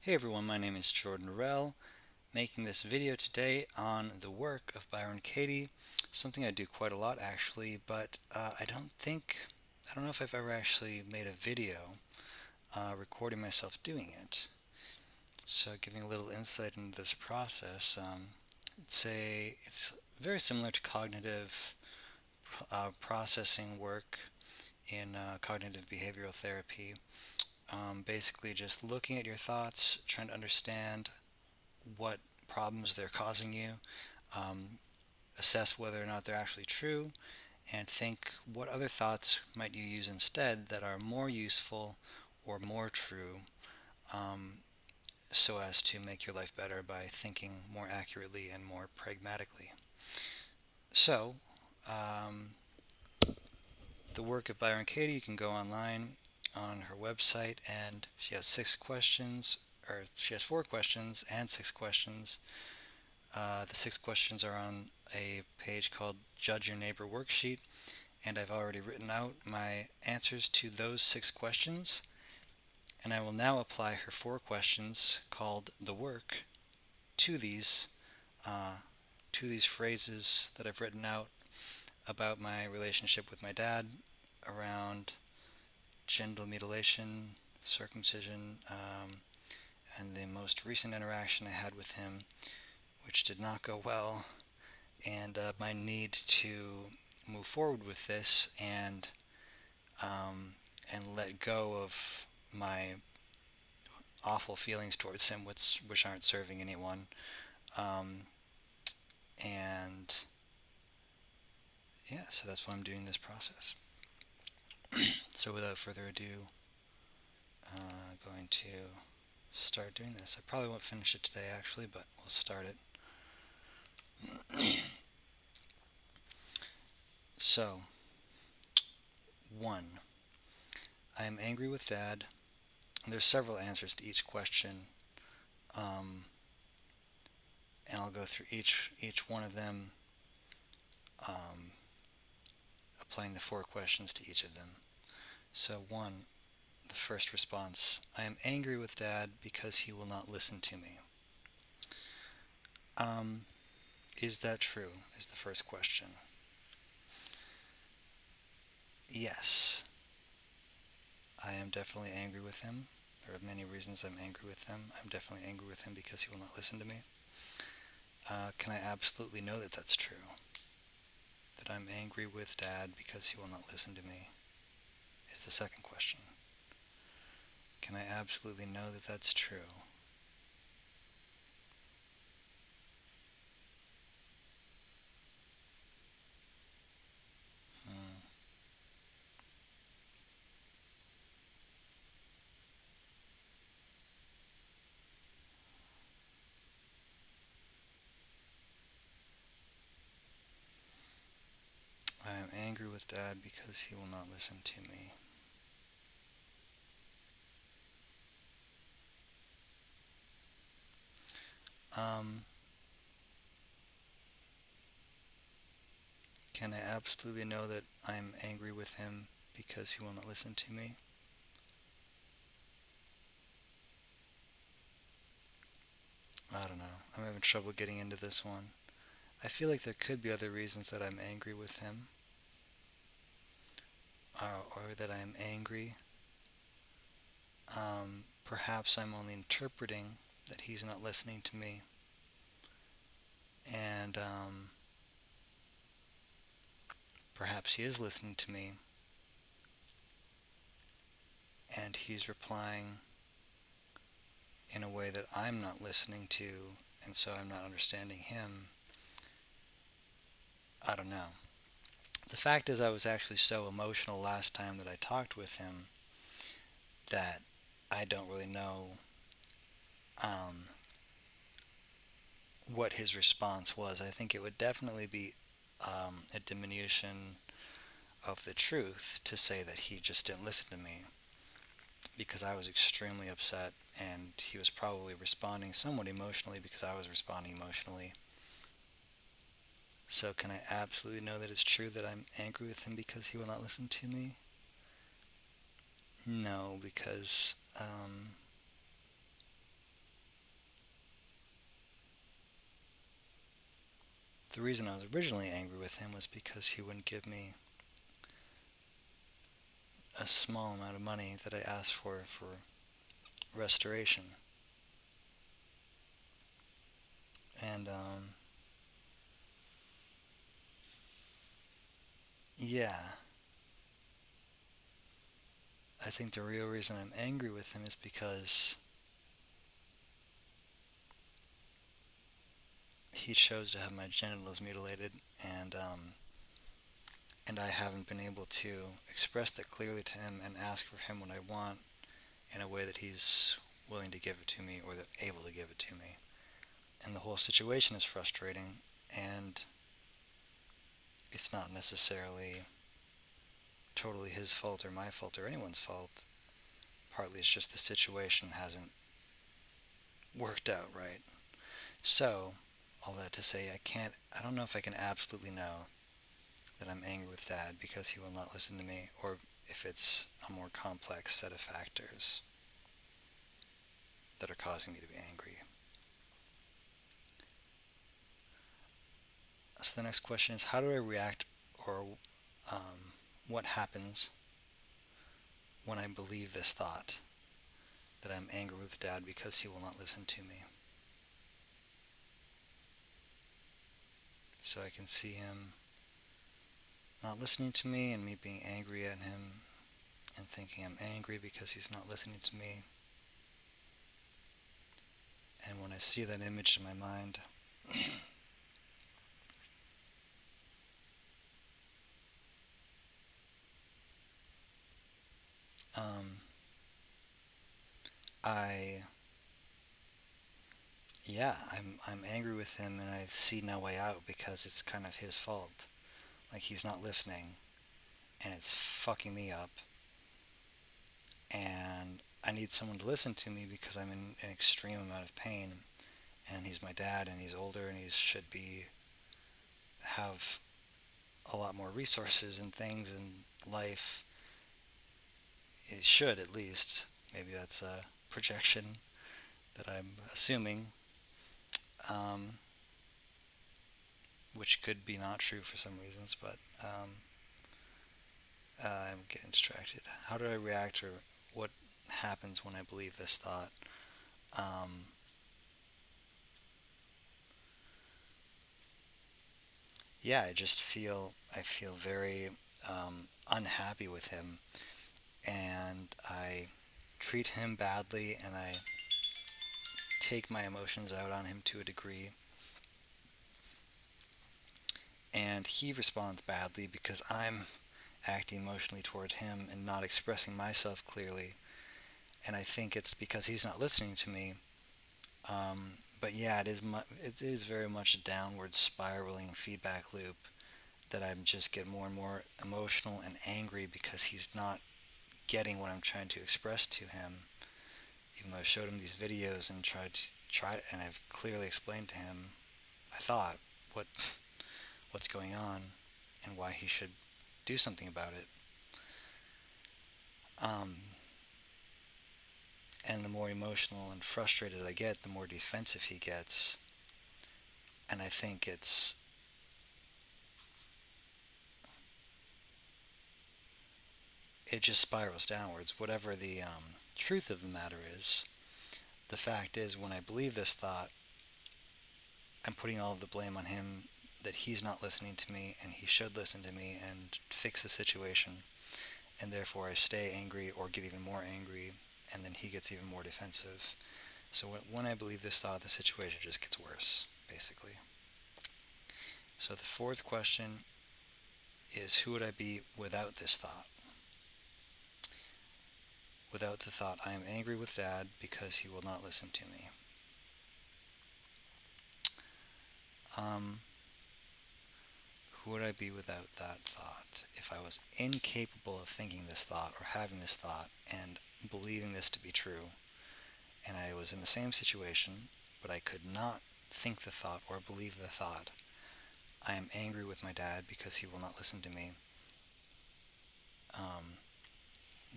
Hey everyone, my name is Jordan Rell, making this video today on the work of Byron Katie, something I do quite a lot actually, but I don't know if I've ever actually made a video recording myself doing it. So giving a little insight into this process, it's very similar to cognitive processing work in cognitive behavioral therapy. Basically just looking at your thoughts, trying to understand what problems they're causing you, um, assess whether or not they're actually true, and think what other thoughts might you use instead that are more useful or more true, um, so as to make your life better by thinking more accurately and more pragmatically. So, um, the work of Byron Katie, you can go online on her website, and she has she has 4 questions and 6 questions. The 6 questions are on a page called Judge Your Neighbor Worksheet, and I've already written out my answers to those 6 questions. And I will now apply her 4 questions called the work to these uh, phrases that I've written out about my relationship with my dad around genital mutilation, circumcision, and the most recent interaction I had with him, which did not go well, and my need to move forward with this um, and let go of my awful feelings towards him, which aren't serving anyone. Um, and yeah, so that's why I'm doing this process. So without further ado, going to start doing this. I probably won't finish it today actually, but we'll start it. So, 1. I am angry with Dad. And there's several answers to each question, um, and I'll go through each one of them, um, applying the 4 questions to each of them. So 1, the first response: I am angry with Dad because he will not listen to me. Um, is that true? Is the first question. Yes, I am definitely angry with him. There are many reasons I'm angry with him. I'm definitely angry with him because he will not listen to me. Can I absolutely know that that's true? That I'm angry with Dad because he will not listen to me is the second question. Can I absolutely know that that's true? Hmm. I am angry with Dad because he will not listen to me. Um, can I absolutely know that I'm angry with him because he will not listen to me? I don't know. I'm having trouble getting into this one. I feel like there could be other reasons that I'm angry with him, or that I'm angry. Perhaps I'm only interpreting that he's not listening to me, and perhaps he is listening to me, and he's replying in a way that I'm not listening to, and so I'm not understanding him. I don't know. The fact is, I was actually so emotional last time that I talked with him that I don't really know um, what his response was. I think it would definitely be a diminution of the truth to say that he just didn't listen to me, because I was extremely upset and he was probably responding somewhat emotionally because I was responding emotionally. So, can I absolutely know that it's true that I'm angry with him because he will not listen to me? No, because The reason I was originally angry with him was because he wouldn't give me a small amount of money that I asked for restoration. And, yeah, I think the real reason I'm angry with him is because he chose to have my genitals mutilated, and I haven't been able to express that clearly to him and ask for him what I want in a way that he's willing to give it to me or that able to give it to me. And the whole situation is frustrating, and it's not necessarily totally his fault or my fault or anyone's fault. Partly it's just the situation hasn't worked out right. So, all that to say, I don't know if I can absolutely know that I'm angry with Dad because he will not listen to me, or if it's a more complex set of factors that are causing me to be angry. So the next question is, how do I react, or what happens when I believe this thought that I'm angry with Dad because he will not listen to me? So I can see him not listening to me and me being angry at him and thinking I'm angry because he's not listening to me. And when I see that image in my mind, um, I yeah, I'm angry with him, and I see no way out because it's kind of his fault. Like, he's not listening, and it's fucking me up. And I need someone to listen to me because I'm in an extreme amount of pain. And he's my dad, and he's older, and he should have a lot more resources and things in life. He should, at least. Maybe that's a projection that I'm assuming. Um, which could be not true for some reasons, but I'm getting distracted. How do I react, or what happens when I believe this thought? Um, yeah, I feel very unhappy with him, and I treat him badly, and I take my emotions out on him to a degree, and he responds badly because I'm acting emotionally toward him and not expressing myself clearly, and I think it's because he's not listening to me. But yeah, it is very much a downward spiraling feedback loop that I'm just get more and more emotional and angry because he's not getting what I'm trying to express to him. Even though I showed him these videos and and I've clearly explained to him, I thought, what what's going on and why he should do something about it. Um, and the more emotional and frustrated I get, the more defensive he gets. And I think it just spirals downwards. Whatever the truth of the matter is, the fact is, when I believe this thought, I'm putting all of the blame on him, that he's not listening to me and he should listen to me and fix the situation. And therefore I stay angry or get even more angry, and then he gets even more defensive. So when I believe this thought, the situation just gets worse, basically. So the fourth question is, who would I be without this thought? Without the thought, I am angry with Dad because he will not listen to me. Who would I be without that thought? If I was incapable of thinking this thought or having this thought and believing this to be true, and I was in the same situation, but I could not think the thought or believe the thought, I am angry with my dad because he will not listen to me.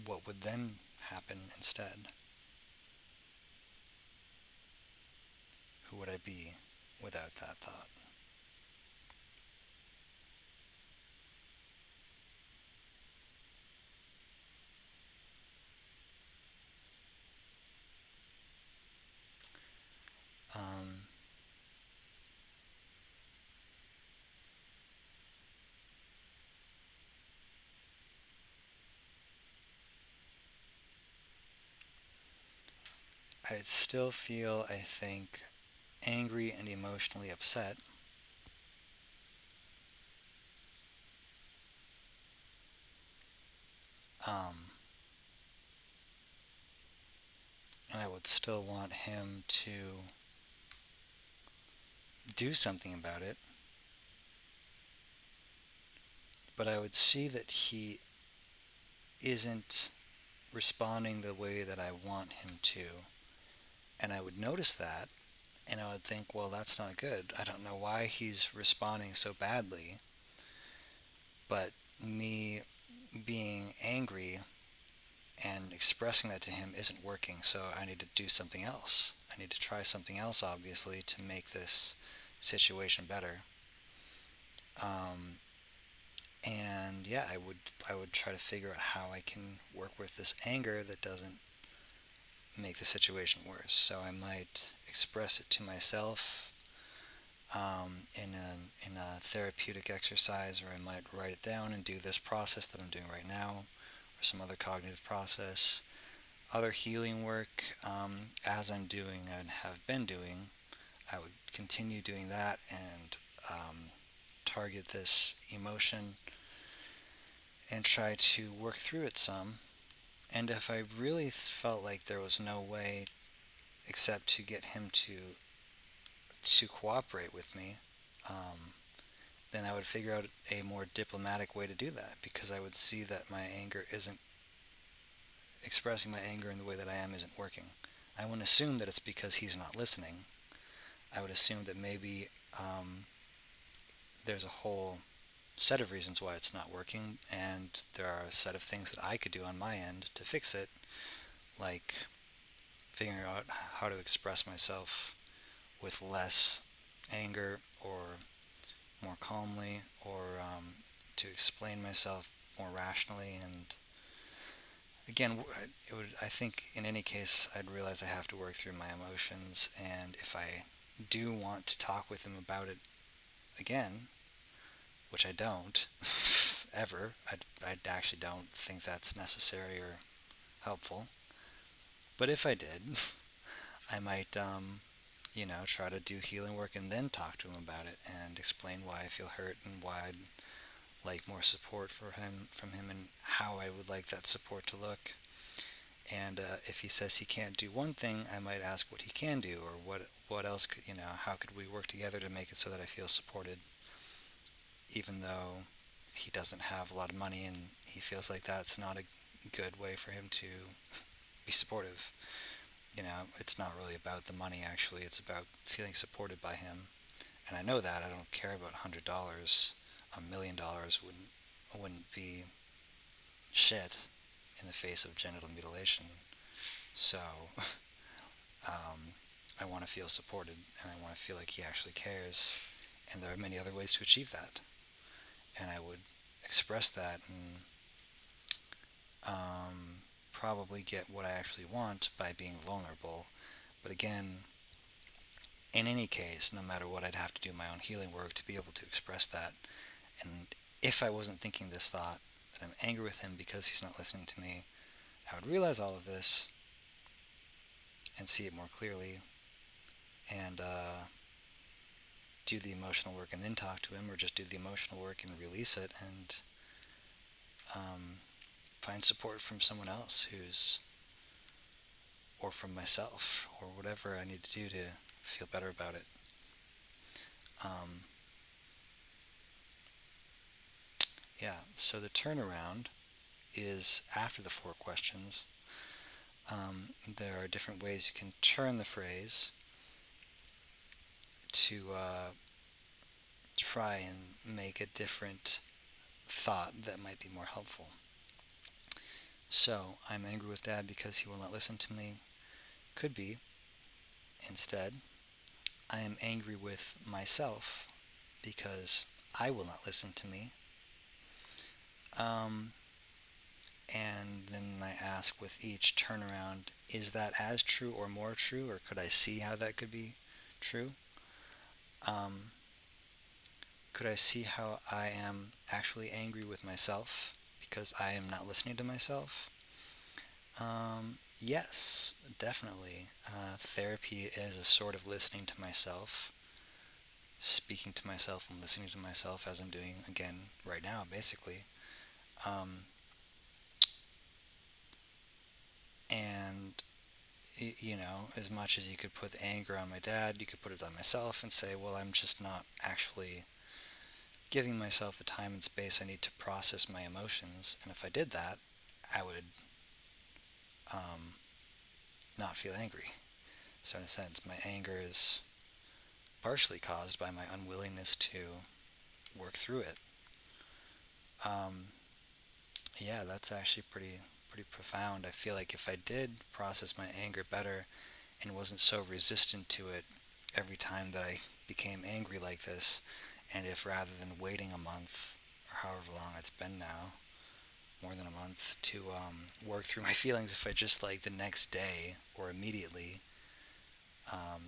What would then happen instead? Who would I be without that thought? Um, I still feel, I think, angry and emotionally upset. Um, and I would still want him to do something about it, but I would see that he isn't responding the way that I want him to, and I would notice that, and I would think, well, that's not good. I don't know why he's responding so badly, but me being angry and expressing that to him isn't working, so I need to do something else. I need to try something else, obviously, to make this situation better. Um, and yeah, I would try to figure out how I can work with this anger that doesn't make the situation worse. So I might express it to myself in a therapeutic exercise, or I might write it down and do this process that I'm doing right now, or some other cognitive process. Other healing work, as I'm doing and have been doing, I would continue doing that and target this emotion and try to work through it some. And if I really felt like there was no way except to get him to cooperate with me, um, then I would figure out a more diplomatic way to do that, because I would see that my anger isn't expressing my anger in the way that I am isn't working. I wouldn't assume that it's because he's not listening. I would assume that maybe there's a whole set of reasons why it's not working, and there are a set of things that I could do on my end to fix it, like figuring out how to express myself with less anger, or more calmly, or to explain myself more rationally. And again, I think in any case, I'd realize I have to work through my emotions, and if I do want to talk with him about it again, which I don't ever, I actually don't think that's necessary or helpful. But if I did, I might, try to do healing work and then talk to him about it and explain why I feel hurt and why I'd like more support from him, and how I would like that support to look. And if he says he can't do one thing, I might ask what he can do, or what else could, how could we work together to make it so that I feel supported, even though he doesn't have a lot of money and he feels like that's not a good way for him to be supportive. It's not really about the money, actually. It's about feeling supported by him. And I know that. I don't care about $100. $1 million wouldn't be shit in the face of genital mutilation. So, I want to feel supported, and I want to feel like he actually cares. And there are many other ways to achieve that. And I would express that, and probably get what I actually want by being vulnerable. But again, in any case, no matter what, I'd have to do my own healing work to be able to express that. And if I wasn't thinking this thought, that I'm angry with him because he's not listening to me, I would realize all of this and see it more clearly, and do the emotional work and then talk to him, or just do the emotional work and release it, and um, find support from someone else or from myself, or whatever I need to do to feel better about it. Um, yeah, so the turnaround is after the 4 questions. There are different ways you can turn the phrase to try and make a different thought that might be more helpful. So, I'm angry with Dad because he will not listen to me. Could be, instead, I am angry with myself because I will not listen to me. Um, and then I ask with each turnaround, is that as true or more true, or could I see how that could be true. Um, could I see how I am actually angry with myself because I am not listening to myself? Yes, definitely. Therapy is a sort of listening to myself, speaking to myself and listening to myself as I'm doing again right now, basically. Um, and as much as you could put the anger on my dad, you could put it on myself and say, well, I'm just not actually giving myself the time and space I need to process my emotions. And if I did that, I would um, not feel angry. So, in a sense, my anger is partially caused by my unwillingness to work through it. Um, yeah, that's actually pretty profound. I feel like if I did process my anger better and wasn't so resistant to it every time that I became angry like this, and if rather than waiting a month or however long it's been now, more than a month to work through my feelings, if I just like the next day or immediately,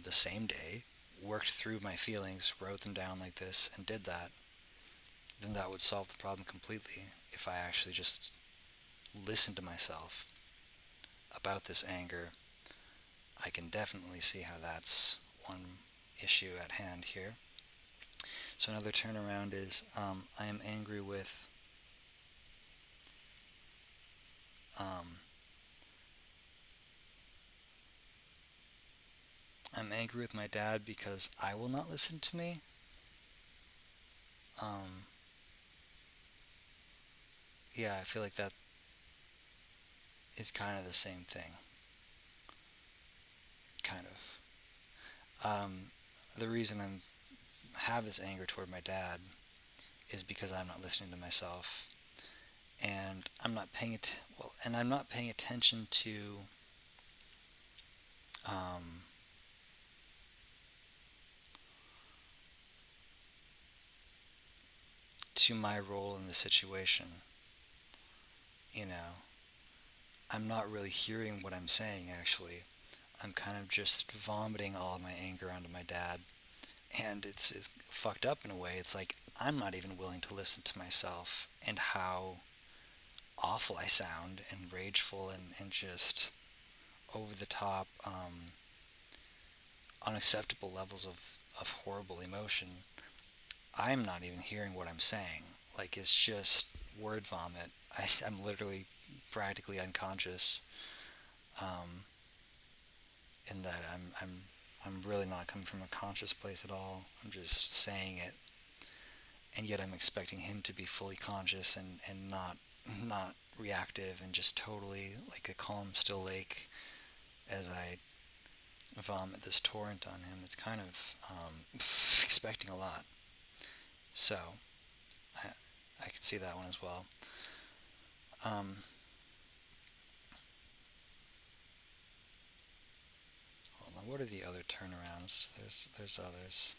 the same day, worked through my feelings, wrote them down like this, and did that, then that would solve the problem completely. If I actually just listened to myself about this anger, I can definitely see how that's one issue at hand here. So another turnaround is I am angry with um, I'm angry with my dad because I will not listen to me. Um, yeah, I feel like that is kind of the same thing. Kind of. The reason I have this anger toward my dad is because I'm not listening to myself, and I'm not paying attention um, to my role in the situation. You know, I'm not really hearing what I'm saying. Actually, I'm kind of just vomiting all of my anger onto my dad, and it's fucked up in a way. It's like I'm not even willing to listen to myself and how awful I sound and rageful and just over the top, unacceptable levels of horrible emotion. I'm not even hearing what I'm saying. Like it's just word vomit. I'm literally practically unconscious, um, in that I'm really not coming from a conscious place at all. I'm just saying it, and yet I'm expecting him to be fully conscious and not reactive and just totally like a calm, still lake as I vomit this torrent on him. It's kind of expecting a lot. So I, I could see that one as well. Um, Hold on, what are the other turnarounds? There's others.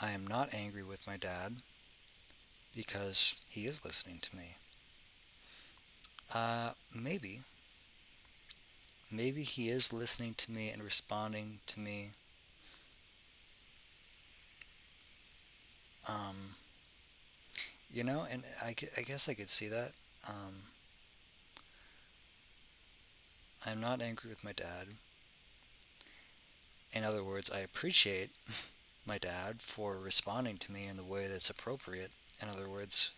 I am not angry with my dad because he is listening to me. Maybe. Maybe he is listening to me and responding to me. Um, and I guess I could see that. Um, I'm not angry with my dad. In other words, I appreciate my dad for responding to me in the way that's appropriate. In other words,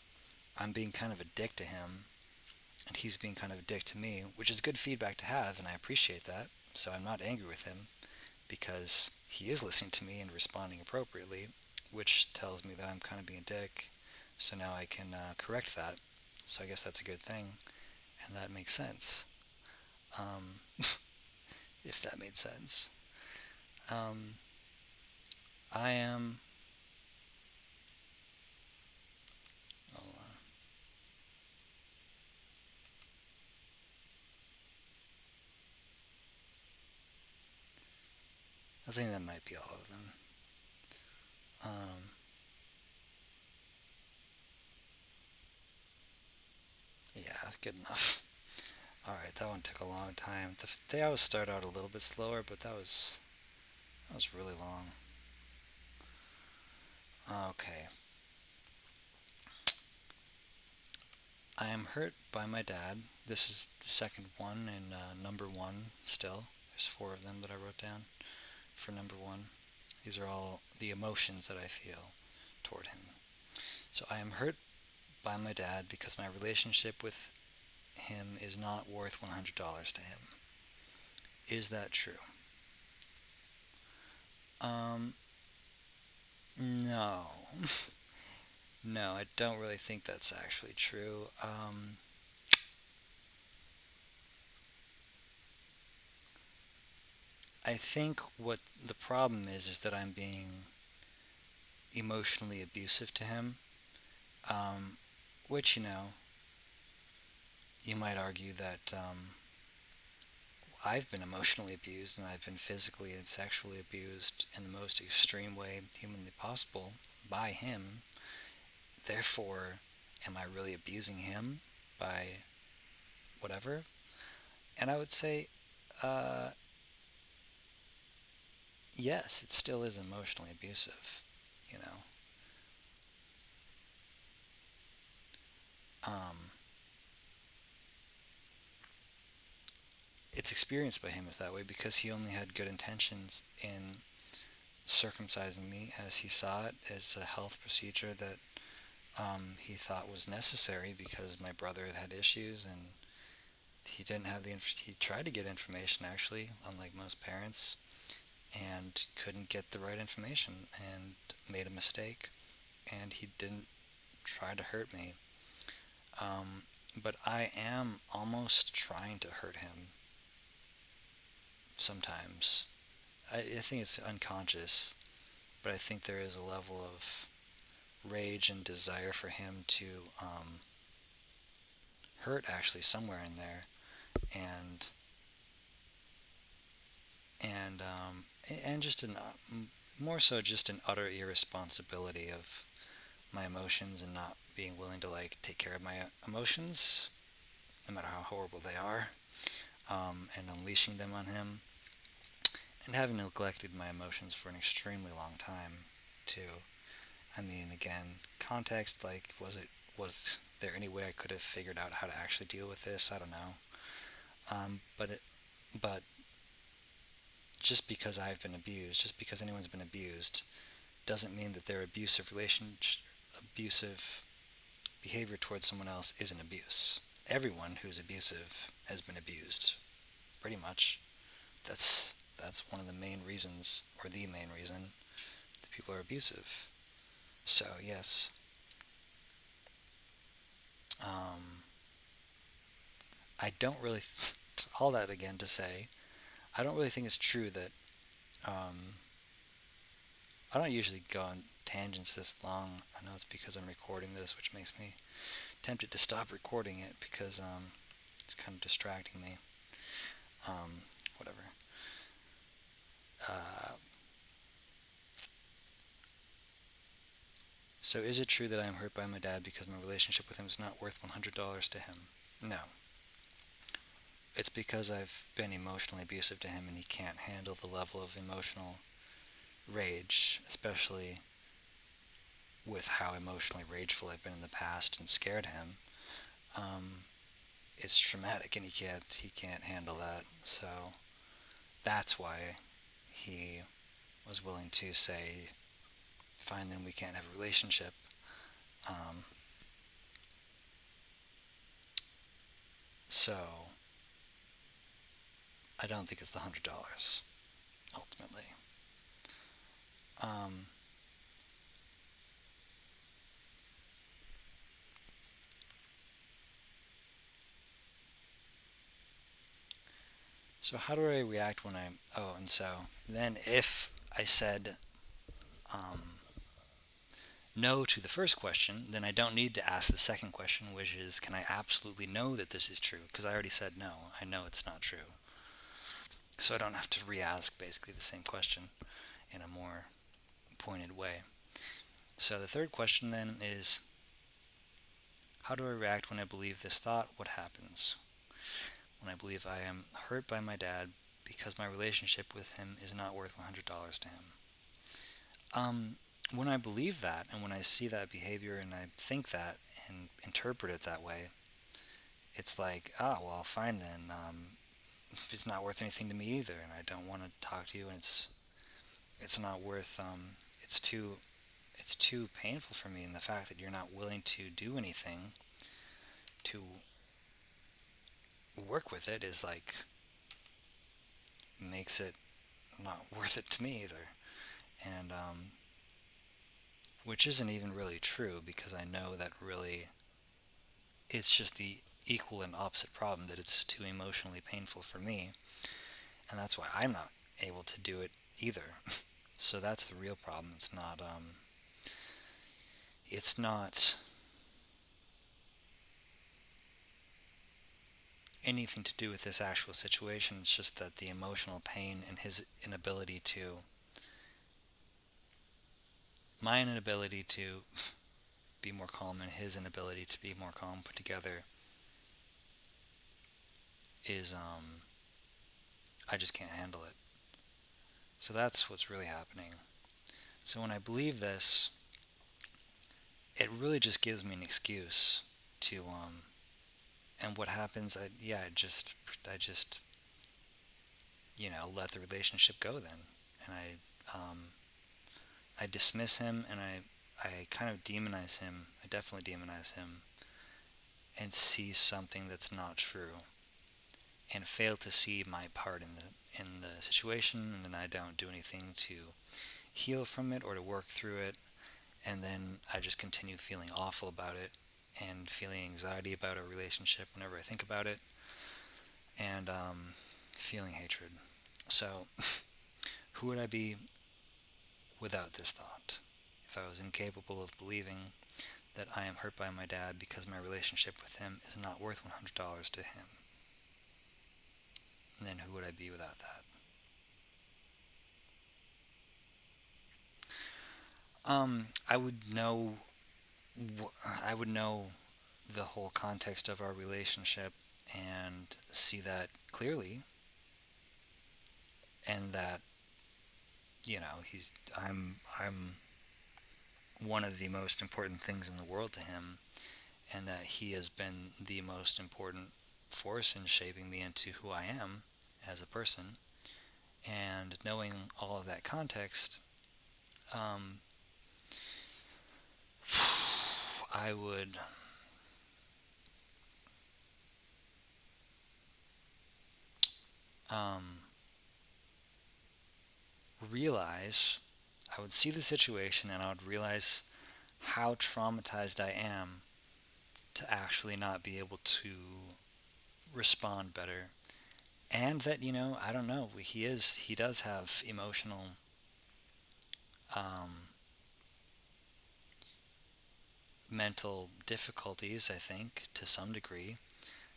I'm being kind of a dick to him, and he's being kind of a dick to me, which is good feedback to have, and I appreciate that. So I'm not angry with him because he is listening to me and responding appropriately, which tells me that I'm kind of being a dick. So now I can correct that. So I guess that's a good thing, and that makes sense. Um, if that made sense. Um, I am. Oh, I think that might be all of them. Um, Good enough. Alright, that one took a long time. They always start out a little bit slower, but that was really long. Okay. I am hurt by my dad. This is the second one and number one still. There's four of them that I wrote down for number one. These are all the emotions that I feel toward him. So I am hurt by my dad because my relationship with him is not worth $100 to him. Is that true? Um, no. No, I don't really think that's actually true. I think what the problem is that I'm being emotionally abusive to him, um, which, you might argue that I've been emotionally abused and I've been physically and sexually abused in the most extreme way humanly possible by him. Therefore, am I really abusing him by whatever? And I would say, uh, yes, it still is emotionally abusive, you know. Um, it's experienced by him as that way because he only had good intentions in circumcising me as he saw it as a health procedure that he thought was necessary because my brother had had issues and he didn't have he tried to get information actually, unlike most parents, and couldn't get the right information and made a mistake, and he didn't try to hurt me. But I am almost trying to hurt him sometimes. I think it's unconscious, but I think there is a level of rage and desire for him to hurt actually somewhere in there, and and just more so just an utter irresponsibility of my emotions and not being willing to like take care of my emotions, no matter how horrible they are, and unleashing them on him, and having neglected my emotions for an extremely long time too. I mean, again, context, like, was there any way I could have figured out how to actually deal with this? I don't know. But just because I've been abused, just because anyone's been abused, doesn't mean that their abusive behavior towards someone else is an abuse. Everyone who's abusive has been abused, pretty much. That's one of the main reasons, or the main reason, that people are abusive. So yes, um, I don't really all that again to say I don't really think it's true that um, I don't usually go on tangents this long. I know it's because I'm recording this, which makes me tempted to stop recording it because it's kind of distracting me. Whatever. Uh, so is it true that I am hurt by my dad because my relationship with him is not worth $100 to him? No. It's because I've been emotionally abusive to him and he can't handle the level of emotional rage, especially with how emotionally rageful I've been in the past and scared him. Um, it's traumatic and he can't handle that. So that's why he was willing to say, fine, then we can't have a relationship. Um, so I don't think it's the $100 ultimately. Um, so how do I react when I'm? Oh, and so then if I said um, no to the first question, then I don't need to ask the second question, which is, can I absolutely know that this is true? Because I already said no. I know it's not true. So I don't have to re-ask basically the same question in a more pointed way. So the third question then is, How do I react when I believe this thought? What happens? When I believe I am hurt by my dad because my relationship with him is not worth $100 to him. When I believe that, and when I see that behavior and I think that and interpret it that way, it's like, well, fine then. It's not worth anything to me either, and I don't want to talk to you, and it's not worth. It's too painful for me, and the fact that you're not willing to do anything to work with it is like makes it not worth it to me either, and which isn't even really true because I know that really it's just the equal and opposite problem, that it's too emotionally painful for me, and that's why I'm not able to do it either. So that's the real problem. It's not anything to do with this actual situation. It's just that the emotional pain and my inability to be more calm and his inability to be more calm put together is I just can't handle it. So that's what's really happening. So when I believe this, it really just gives me an excuse to and what happens, I just let the relationship go then, and I dismiss him, and I kind of demonize him. I definitely demonize him and see something that's not true, and fail to see my part in the situation, and then I don't do anything to heal from it or to work through it, and then I just continue feeling awful about it and feeling anxiety about our relationship whenever I think about it, and feeling hatred. So, who would I be without this thought? If I was incapable of believing that I am hurt by my dad because my relationship with him is not worth $100 to him, then who would I be without that? I would know. I would know the whole context of our relationship and see that clearly, and that I'm one of the most important things in the world to him, and that he has been the most important force in shaping me into who I am as a person. And knowing all of that context, um, I would um, realize, I would see the situation, and I would realize how traumatized I am to actually not be able to respond better. And that, I don't know, he does have emotional um, mental difficulties, I think, to some degree,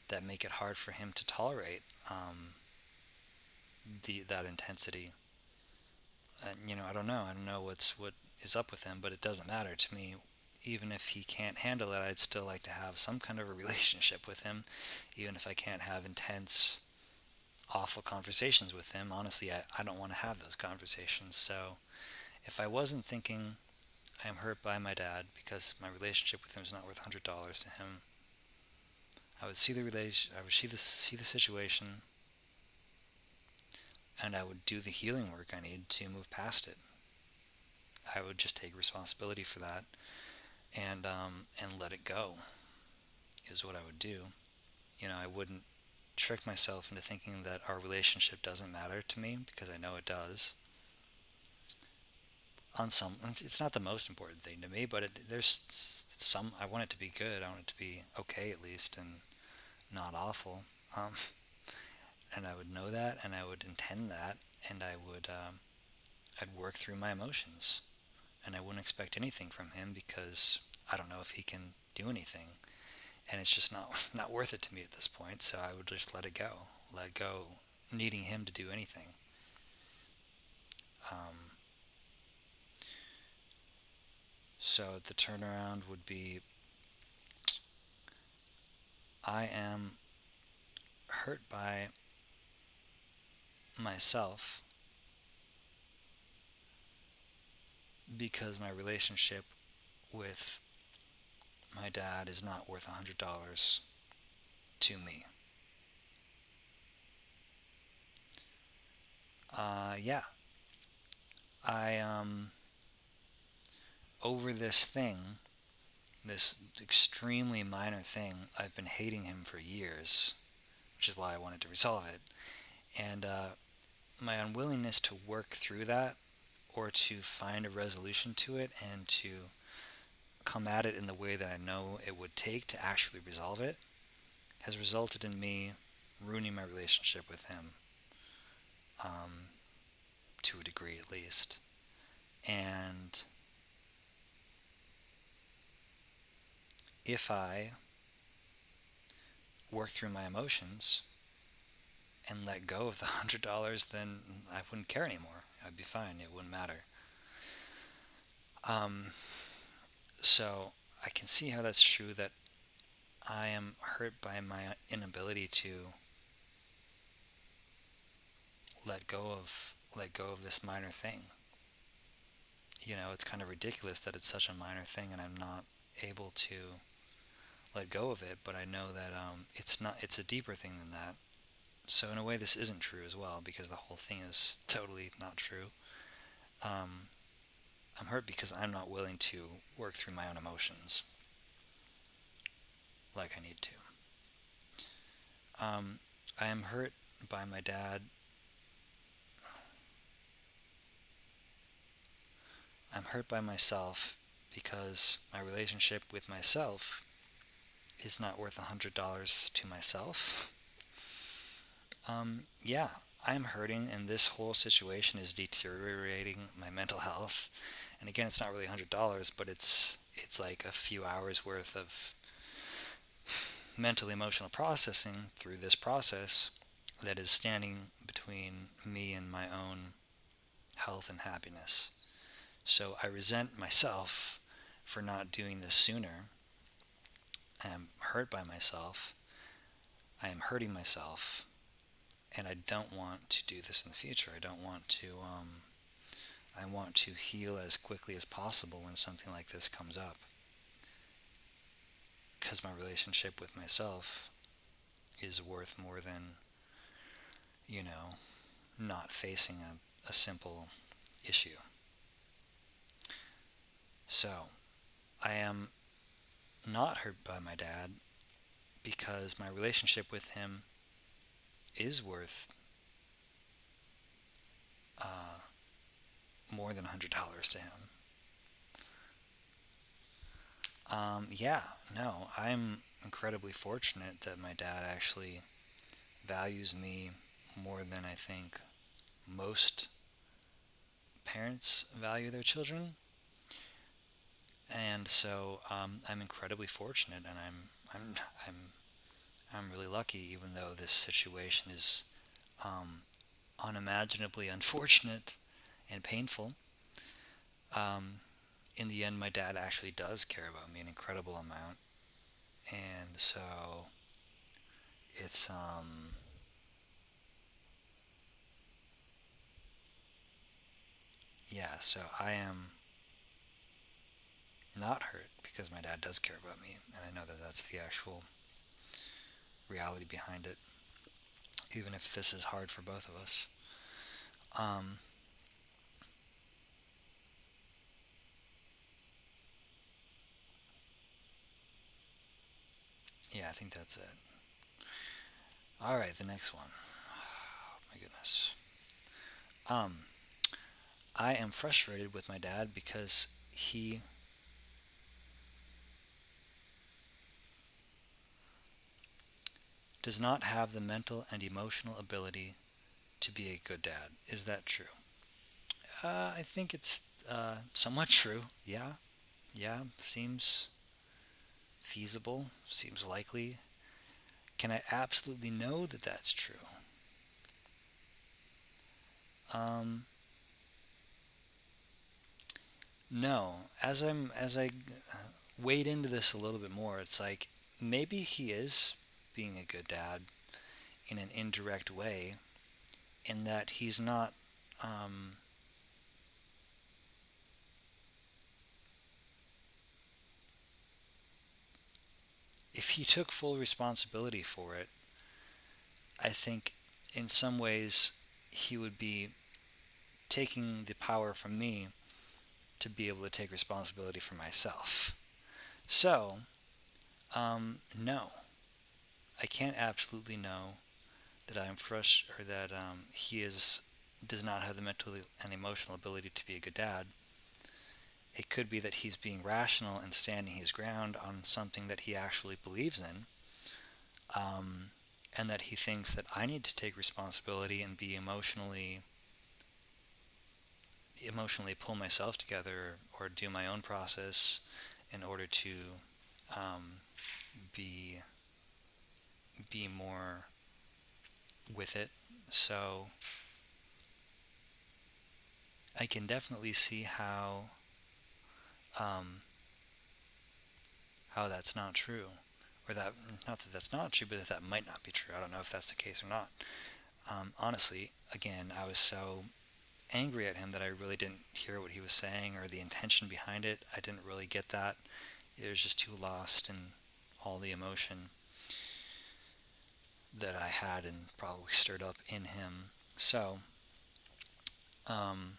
that make it hard for him to tolerate that intensity. And I don't know. I don't know what is up with him, but it doesn't matter to me. Even if he can't handle it, I'd still like to have some kind of a relationship with him, even if I can't have intense, awful conversations with him. Honestly, I don't want to have those conversations. So if I wasn't thinking I am hurt by my dad because my relationship with him is not worth $100 to him, I would see the see the situation, and I would do the healing work I need to move past it. I would just take responsibility for that, and let it go. Is what I would do. I wouldn't trick myself into thinking that our relationship doesn't matter to me, because I know it does. It's not the most important thing to me, but there's some. I want it to be good. I want it to be okay at least, and not awful. Um, and I would know that, and I would intend that, and I'd work through my emotions, and I wouldn't expect anything from him because I don't know if he can do anything, and it's just not not worth it to me at this point. So I would just let go, needing him to do anything. Um, so the turnaround would be I am hurt by myself because my relationship with my dad is not worth $100 to me. Yeah, I over this thing, this extremely minor thing, I've been hating him for years, which is why I wanted to resolve it. And my unwillingness to work through that or to find a resolution to it and to come at it in the way that I know it would take to actually resolve it has resulted in me ruining my relationship with him, um, to a degree at least. And if I work through my emotions and let go of the $100, then I wouldn't care anymore. I'd be fine. It wouldn't matter. Um, so I can see how that's true, that I am hurt by my inability to let go of this minor thing. It's kind of ridiculous that it's such a minor thing and I'm not able to let go of it, but I know that it's not. It's a deeper thing than that. So in a way, this isn't true as well, because the whole thing is totally not true. Um, I'm hurt because I'm not willing to work through my own emotions like I need to. I am hurt by my dad. I'm hurt by myself because my relationship with myself is not worth $100 to myself. Yeah, I'm hurting, and this whole situation is deteriorating my mental health. And again, it's not really $100, but it's like a few hours worth of mental emotional processing through this process that is standing between me and my own health and happiness. So I resent myself for not doing this sooner. I am hurt by myself. I am hurting myself, and I don't want to do this in the future. I don't want to. I want to heal as quickly as possible when something like this comes up, because my relationship with myself is worth more than, you know, not facing a simple issue. So, I am not hurt by my dad because my relationship with him is worth more than $100 to him. Yeah, no, I'm incredibly fortunate that my dad actually values me more than I think most parents value their children. And so I'm incredibly fortunate, and I'm I'm really lucky, even though this situation is um, unimaginably unfortunate and painful. Um, in the end, my dad actually does care about me an incredible amount, and so it's yeah. So I am not hurt because my dad does care about me, and I know that that's the actual reality behind it, even if this is hard for both of us. Um, yeah, I think that's it. All right, the next one. Oh, my goodness. Um, I am frustrated with my dad because he does not have the mental and emotional ability to be a good dad. Is that true? I think it's somewhat true. Yeah, yeah, seems feasible, seems likely. Can I absolutely know that that's true? Um, no. As I wade into this a little bit more, it's like maybe he is. being a good dad in an indirect way, in that he's not if he took full responsibility for it, I think in some ways he would be taking the power from me to be able to take responsibility for myself. So, no, I can't absolutely know that I'm frustrated, or that he does not have the mental and emotional ability to be a good dad. It could be that he's being rational and standing his ground on something that he actually believes in, and that he thinks that I need to take responsibility and be emotionally pull myself together, or do my own process in order to um, be more with it. So I can definitely see um, how that's not true, or that, not that that's not true, but that might not be true. I don't know if that's the case or not. Honestly, again, I was so angry at him that I really didn't hear what he was saying or the intention behind it. I didn't really get that. It was just too lost in all the emotion that I had and probably stirred up in him. So, um,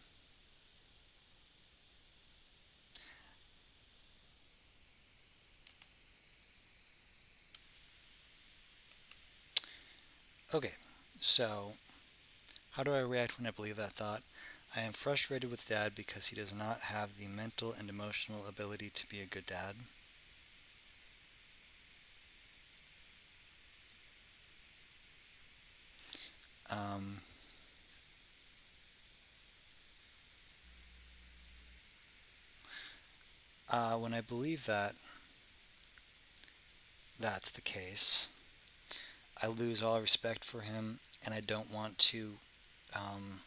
okay, so how do I react when I believe that thought? I am frustrated with dad because he does not have the mental and emotional ability to be a good dad. Um, when I believe that that's the case, I lose all respect for him, and I don't want to um,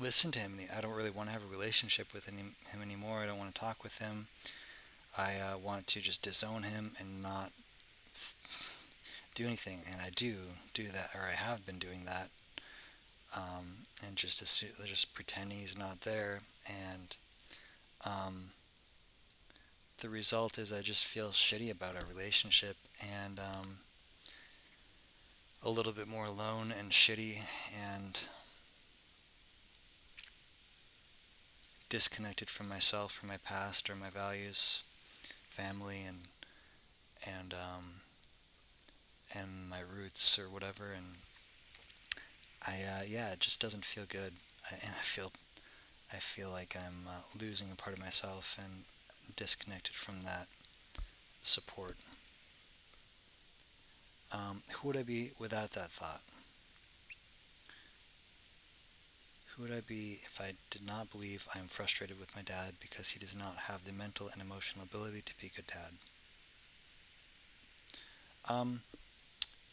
listen to him. I don't really want to have a relationship with him anymore. I don't want to talk with him. I want to just disown him and not do anything, and I do that, or I have been doing that, and just pretend he's not there, and um, the result is I just feel shitty about our relationship, and a little bit more alone and shitty and disconnected from myself, from my past or my values, family, and my roots or whatever, and yeah, it just doesn't feel good, and I feel like I'm losing a part of myself and disconnected from that support. Who would I be without that thought? Who would I be if I did not believe I am frustrated with my dad because he does not have the mental and emotional ability to be a good dad? Um,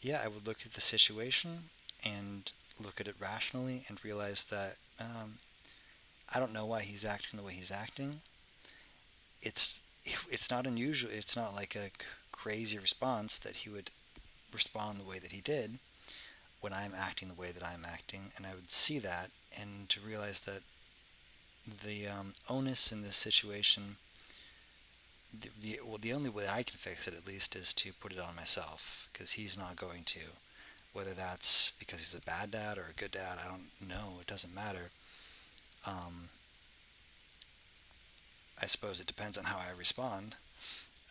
yeah, I would look at the situation and look at it rationally and realize that I don't know why he's acting the way he's acting. It's it's not unusual. It's not like a crazy response that he would respond the way that he did when I'm acting the way that I'm acting, and I would see that and to realize that the onus in this situation, the only way I can fix it at least is to put it on myself, because he's not going to. Whether that's because he's a bad dad or a good dad, I don't know. It doesn't matter. Um, I suppose it depends on how I respond.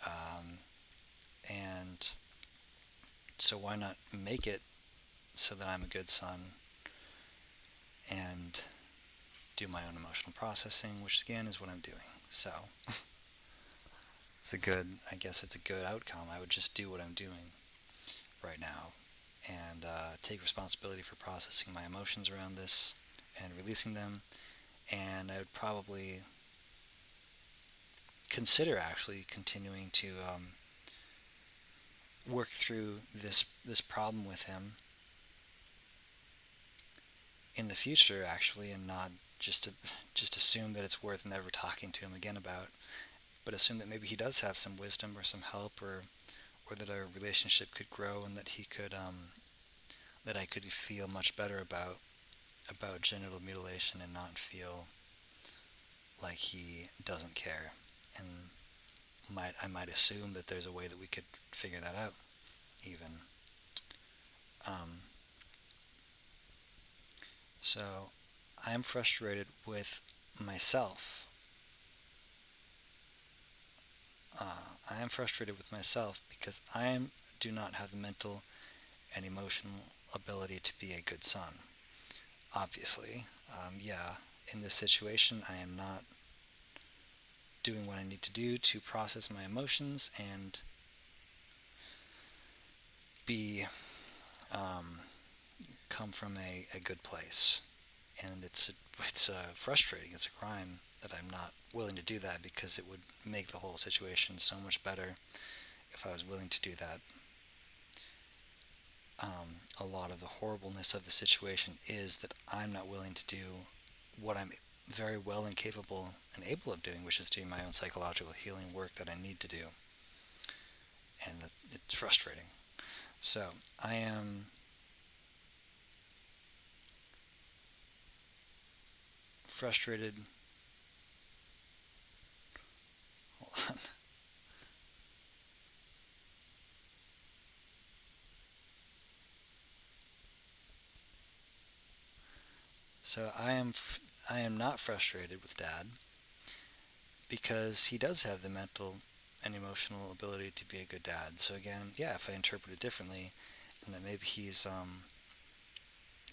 Um, and so why not make it so that I'm a good son and do my own emotional processing, which again is what I'm doing. So I guess it's a good outcome. I would just do what I'm doing right now and take responsibility for processing my emotions around this and releasing them. And I would probably consider actually continuing to work through this problem with him in the future, actually, and not just assume that it's worth never talking to him again about. but assume that maybe he does have some wisdom or some help, or that our relationship could grow, and that he could that I could feel much better about genital mutilation and not feel like he doesn't care. And I might assume that there's a way that we could figure that out, even. Um, so I am frustrated with myself. I am frustrated with myself because do not have the mental and emotional ability to be a good son. Obviously, yeah, in this situation, I am not doing what I need to do to process my emotions and be come from a good place. And it's frustrating. It's a crime that I'm not willing to do that, because it would make the whole situation so much better if I was willing to do that. A lot of the horribleness of the situation is that I'm not willing to do what I'm very well and capable and able of doing, which is doing my own psychological healing work that I need to do. And it's frustrating. So I am frustrated. Hold on. So I am not frustrated with Dad, because he does have the mental and emotional ability to be a good dad. So again, yeah, if I interpret it differently, and that maybe he's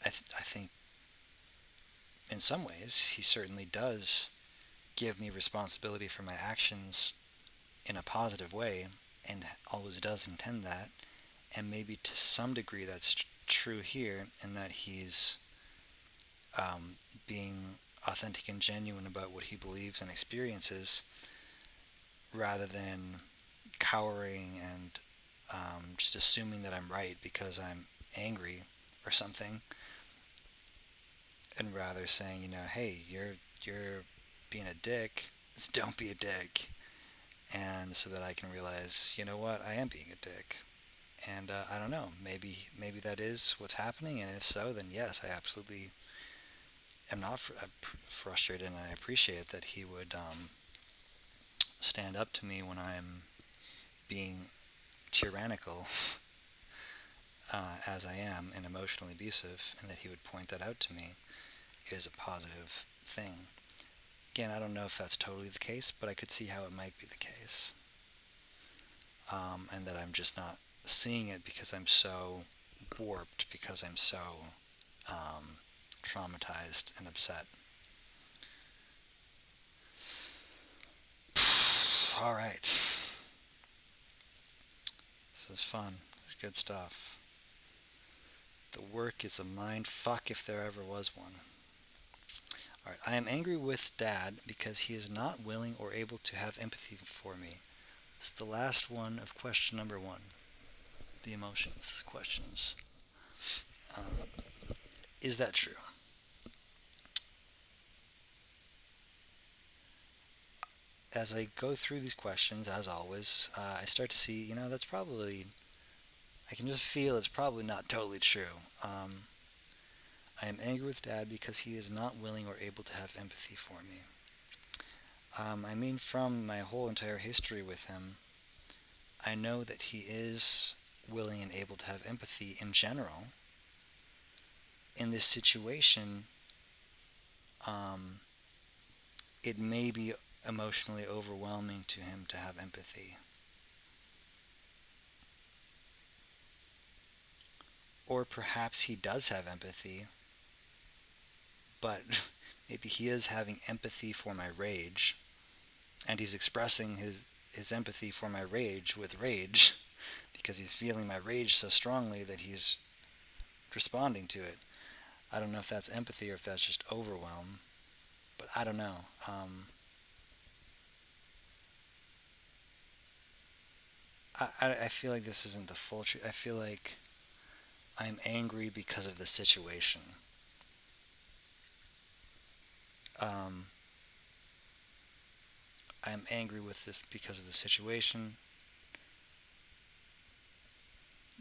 I think in some ways he certainly does give me responsibility for my actions in a positive way, and always does intend that. And maybe to some degree that's true here, in that he's being authentic and genuine about what he believes and experiences, rather than cowering and just assuming that I'm right because I'm angry or something, and rather saying, hey, you're being a dick. Just don't be a dick. And so that I can realize, you know what, I am being a dick. And I don't know, maybe that is what's happening, and if so, then yes, I absolutely am not frustrated, and I appreciate that he would stand up to me when I'm being tyrannical, as I am, and emotionally abusive, and that he would point that out to me is a positive thing. Again, I don't know if that's totally the case, but I could see how it might be the case. And that I'm just not seeing it because I'm so warped, because I'm so traumatized and upset. All right. This is fun. This is good stuff. The work is a mind fuck if there ever was one. All right. I am angry with Dad because he is not willing or able to have empathy for me. It's the last one of question number 1. The emotions questions. Is that true? As I go through these questions, as always, I start to see, that's probably, I can just feel it's probably not totally true. I am angry with Dad because he is not willing or able to have empathy for me. I mean, from my whole entire history with him, I know that he is willing and able to have empathy in general. In this situation, it may be emotionally overwhelming to him to have empathy. Or perhaps he does have empathy, but maybe he is having empathy for my rage, and he's expressing his empathy for my rage with rage, because he's feeling my rage so strongly that he's responding to it. I don't know if that's empathy or if that's just overwhelm, but I don't know. I feel like this isn't the full truth. I feel like I'm angry because of the situation. Um, I'm angry with this because of the situation.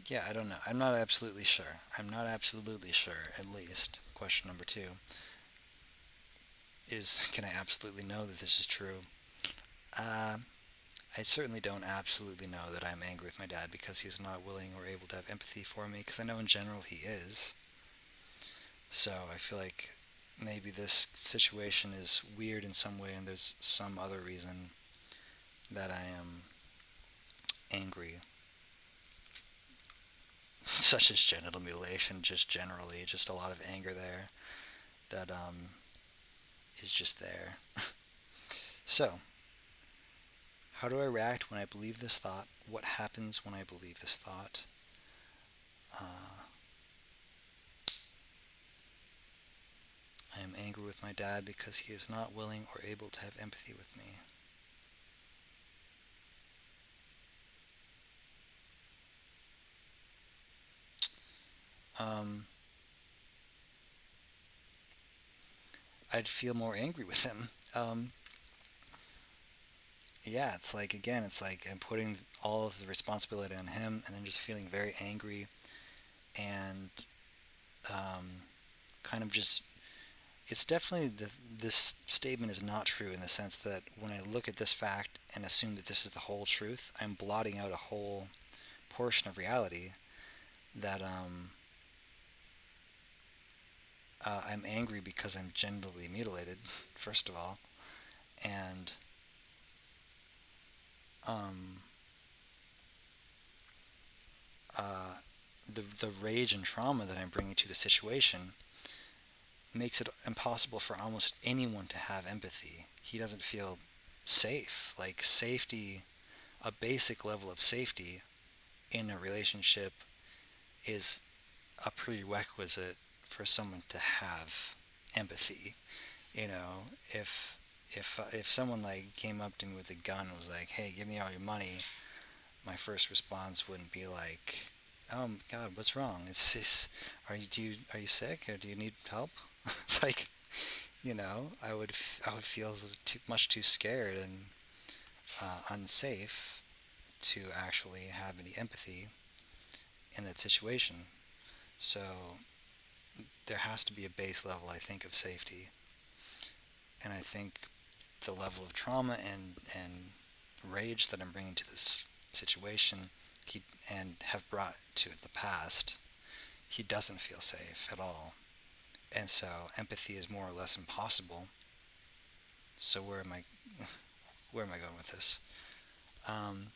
Yeah, I don't know. I'm not absolutely sure. I'm not absolutely sure, at least. Question number two is, can I absolutely know that this is true? Uh, I certainly don't absolutely know that I'm angry with my dad because he's not willing or able to have empathy for me, because I know in general he is. So I feel like maybe this situation is weird in some way and there's some other reason that I am angry, such as genital mutilation, just generally, just a lot of anger there that is just there. So, how do I react when I believe this thought? What happens when I believe this thought? Uh, I am angry with my dad because he is not willing or able to have empathy with me. Um, I'd feel more angry with him. Yeah, it's like, again, it's like I'm putting all of the responsibility on him and then just feeling very angry and um, kind of just. It's definitely this statement is not true in the sense that when I look at this fact and assume that this is the whole truth, I'm blotting out a whole portion of reality that I'm angry because I'm genitally mutilated, first of all, and um, uh, the rage and trauma that I'm bringing to the situation makes it impossible for almost anyone to have empathy. He doesn't feel safe. Like safety, a basic level of safety in a relationship is a prerequisite for someone to have empathy. You know, if someone like came up to me with a gun and was like, "Hey, give me all your money," my first response wouldn't be like, "Oh God, what's wrong? Are you sick or do you need help?" It's like, I would feel much too scared and unsafe to actually have any empathy in that situation. So there has to be a base level, I think, of safety, and I think the level of trauma and rage that I'm bringing to this situation, and have brought to the past, he doesn't feel safe at all, and so empathy is more or less impossible. So where am I going with this? Um,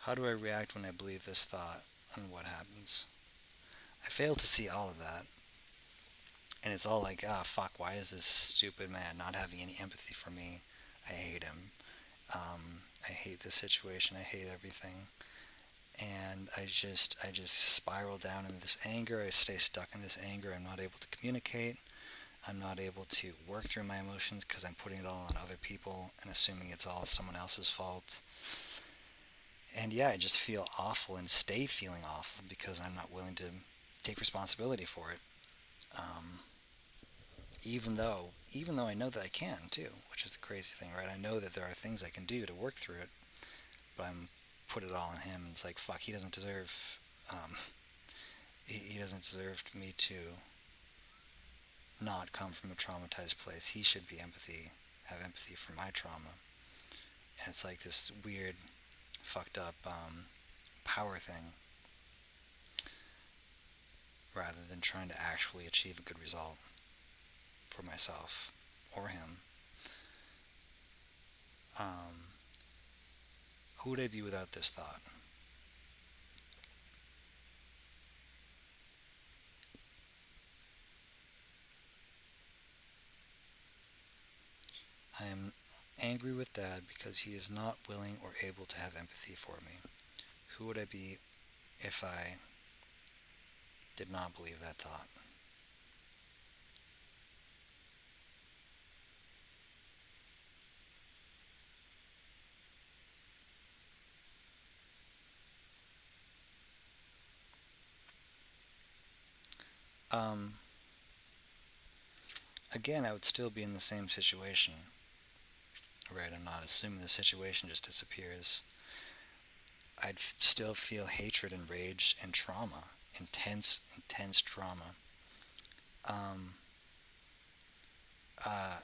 how do I react when I believe this thought, and what happens? I fail to see all of that, and it's all like, ah, fuck, why is this stupid man not having any empathy for me? I hate him. I hate this situation. I hate everything. And I just spiral down into this anger. I stay stuck in this anger. I'm not able to communicate. I'm not able to work through my emotions because I'm putting it all on other people and assuming it's all someone else's fault. And yeah, I just feel awful and stay feeling awful because I'm not willing to take responsibility for it. Um, even though I know that I can too, which is the crazy thing, right? I know that there are things I can do to work through it, but I'm put it all on him. And it's like, fuck, he doesn't deserve. Um, he doesn't deserve me to not come from a traumatized place. He should have empathy for my trauma. And it's like this weird, fucked up power thing, rather than trying to actually achieve a good result for myself or him. Um, who would I be without this thought? I am angry with Dad because he is not willing or able to have empathy for me. Who would I be if I did not believe that thought? Um, Again, I would still be in the same situation. right? I'm not assuming the situation just disappears. I'd still feel hatred and rage and trauma, intense, intense trauma. Um, uh,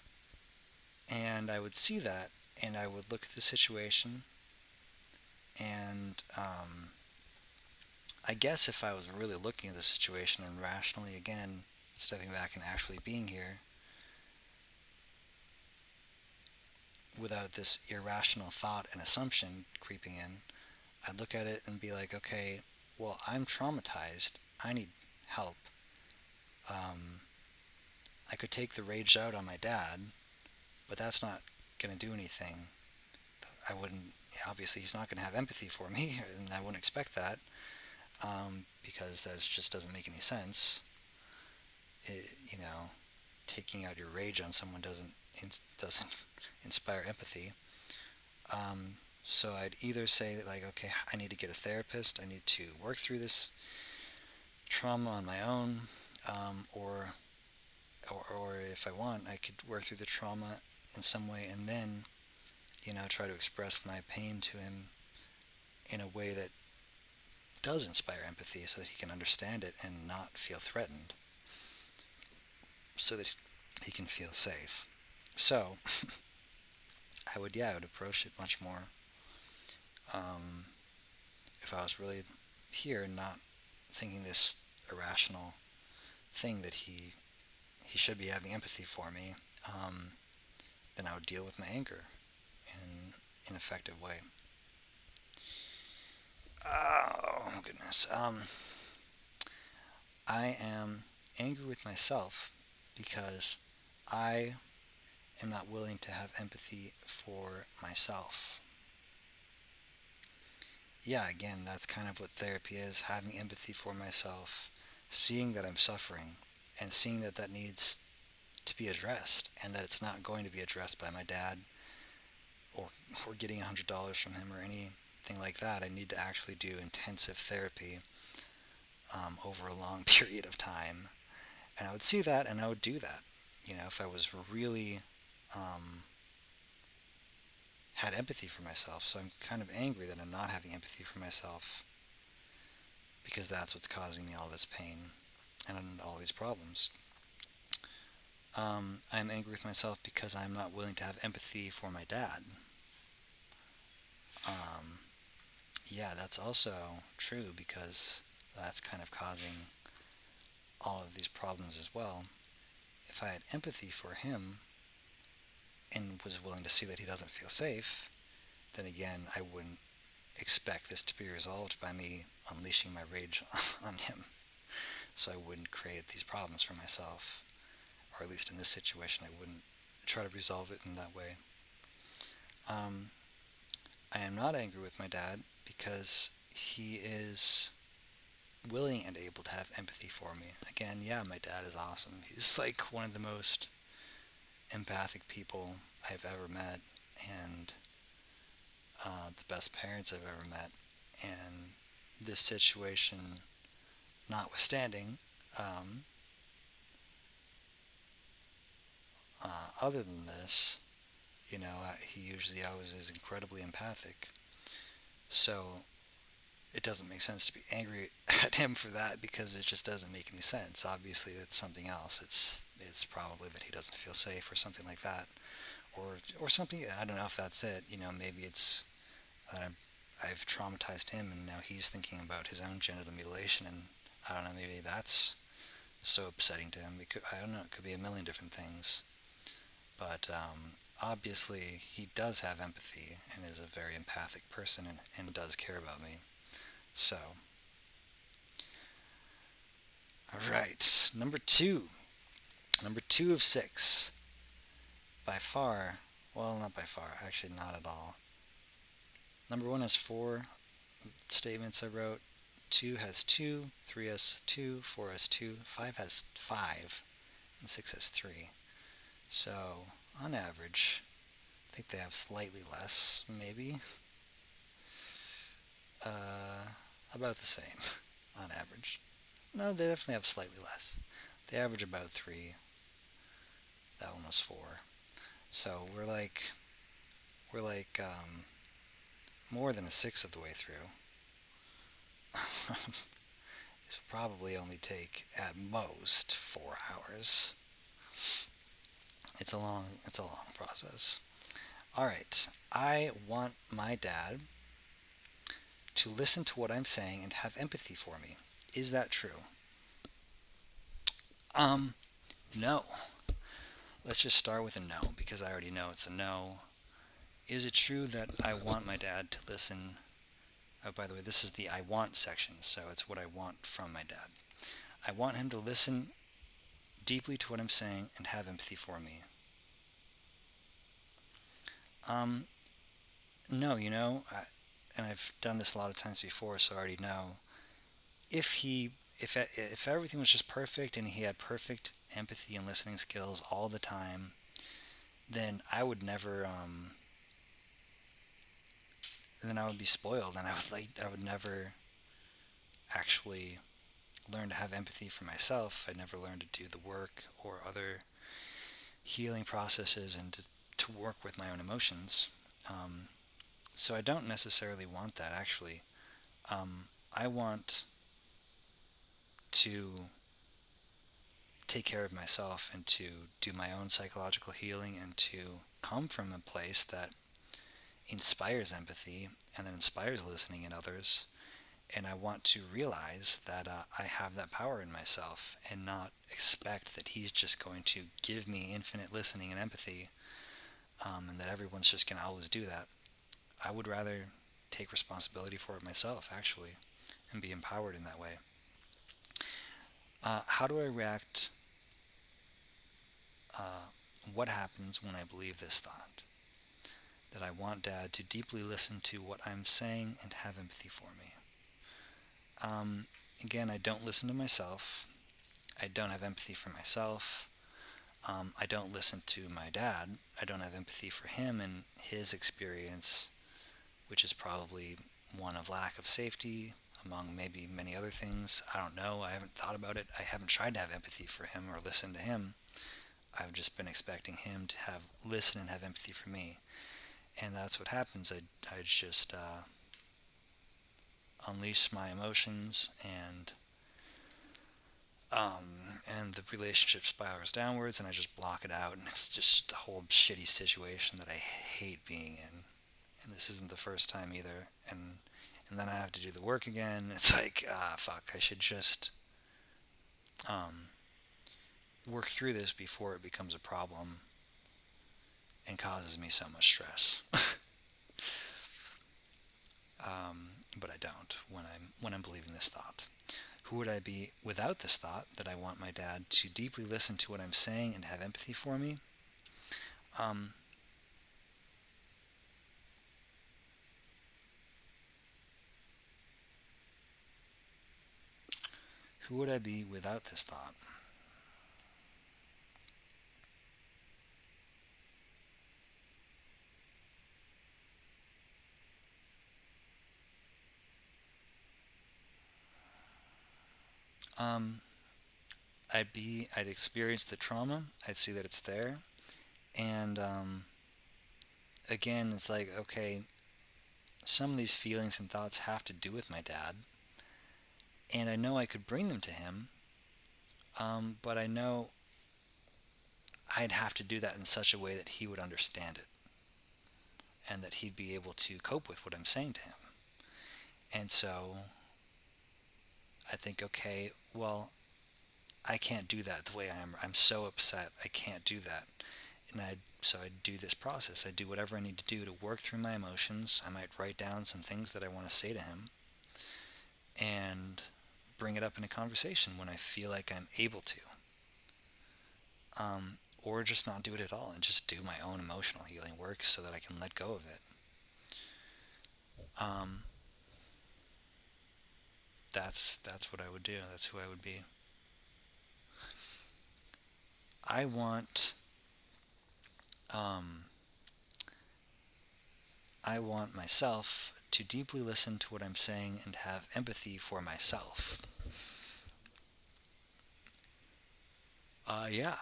and I would see that, and I would look at the situation, and I guess if I was really looking at the situation and rationally, again, stepping back and actually being here, without this irrational thought and assumption creeping in, I'd look at it and be like, okay, well, I'm traumatized. I need help. Um, I could take the rage out on my dad, but that's not going to do anything. I wouldn't, obviously, he's not going to have empathy for me, and I wouldn't expect that, because that just doesn't make any sense. Taking out your rage on someone doesn't inspire empathy. So I'd either say like, okay, I need to get a therapist. I need to work through this trauma on my own, or if I want, I could work through the trauma in some way, and then try to express my pain to him in a way that does inspire empathy, so that he can understand it and not feel threatened, so that he can feel safe. So I would approach it much more, if I was really here and not thinking this irrational thing that he should be having empathy for me, then I would deal with my anger in an effective way. Oh goodness. I am angry with myself because I am not willing to have empathy for myself. Yeah, again, that's kind of what therapy is, having empathy for myself, seeing that I'm suffering, and seeing that that needs to be addressed, and that it's not going to be addressed by my dad, or getting $100 from him, or anything like that. I need to actually do intensive therapy, over a long period of time. And I would see that, and I would do that. If I was really had empathy for myself. So I'm kind of angry that I'm not having empathy for myself, because that's what's causing me all this pain and all these problems. I'm angry with myself because I'm not willing to have empathy for my dad. Yeah, that's also true, because that's kind of causing all of these problems as well. If I had empathy for him and was willing to see that he doesn't feel safe, then again, I wouldn't expect this to be resolved by me unleashing my rage on him. So I wouldn't create these problems for myself, or at least in this situation, I wouldn't try to resolve it in that way. I am not angry with my dad because he is willing and able to have empathy for me. Again, yeah, my dad is awesome. He's like one of the most empathic people I've ever met, and the best parents I've ever met. And this situation notwithstanding, other than this, he usually always is incredibly empathic. So it doesn't make sense to be angry at him for that, because it just doesn't make any sense. Obviously, it's something else. It's probably that he doesn't feel safe, or something like that, or something. I don't know if that's it. Maybe it's that I've traumatized him, and now he's thinking about his own genital mutilation, and I don't know. Maybe that's so upsetting to him. I don't know. It could be a million different things. But obviously, he does have empathy and is a very empathic person, and does care about me. So, alright, number two. Number 2 of 6. By far, well, not by far, actually, not at all. Number 1 has 4 statements I wrote. 2 has 2, 3 has 2, 4 has 2, 5 has 5, and 6 has 3. So, on average, I think they have slightly less, maybe. About the same, on average. No, they definitely have slightly less. They average about 3. That one was 4. So we're like We're like more than a sixth of the way through. This will probably only take at most 4 hours. It's a long process. All right. I want my dad to listen to what I'm saying and have empathy for me. Is that true? Um, no. Let's just start with a no because I already know it's a no. Is it true that I want my dad to listen? Oh, by the way, this is the I want section, so it's what I want from my dad. I want him to listen deeply to what I'm saying and have empathy for me. Um, no, and I've done this a lot of times before, so I already know. If everything was just perfect and he had perfect empathy and listening skills all the time, then I would never. Then I would be spoiled, and I would never actually learn to have empathy for myself. I'd never learn to do the work or other healing processes and to work with my own emotions. Um, so I don't necessarily want that, actually. I want to take care of myself and to do my own psychological healing and to come from a place that inspires empathy and that inspires listening in others. And I want to realize that I have that power in myself and not expect that he's just going to give me infinite listening and empathy, and that everyone's just going to always do that. I would rather take responsibility for it myself, actually, and be empowered in that way. How do I react? What happens when I believe this thought? That I want Dad to deeply listen to what I'm saying and have empathy for me. Again, I don't listen to myself. I don't have empathy for myself. I don't listen to my dad. I don't have empathy for him and his experience, which is probably one of lack of safety, among maybe many other things. I don't know. I haven't thought about it. I haven't tried to have empathy for him or listen to him. I've just been expecting him to listen and have empathy for me. And that's what happens. I just unleash my emotions and the relationship spirals downwards, and I just block it out, and it's just a whole shitty situation that I hate being in. And this isn't the first time either. And then I have to do the work again. It's like, fuck, I should just work through this before it becomes a problem and causes me so much stress. But I don't when I'm believing this thought. Who would I be without this thought that I want my dad to deeply listen to what I'm saying and have empathy for me? Who would I be without this thought? Um, I'd experience the trauma. I'd see that it's there, and again, it's like, okay, some of these feelings and thoughts have to do with my dad, and I know I could bring them to him, but I know I'd have to do that in such a way that he would understand it, and that he'd be able to cope with what I'm saying to him. And so I think, okay, well, I can't do that the way I am. I'm so upset. I can't do that. So I do this process. I do whatever I need to do to work through my emotions. I might write down some things that I want to say to him and bring it up in a conversation when I feel like I'm able to. Or just not do it at all and just do my own emotional healing work so that I can let go of it. That's what I would do. That's who I would be. I want um, I want myself to deeply listen to what I'm saying and have empathy for myself. Yeah.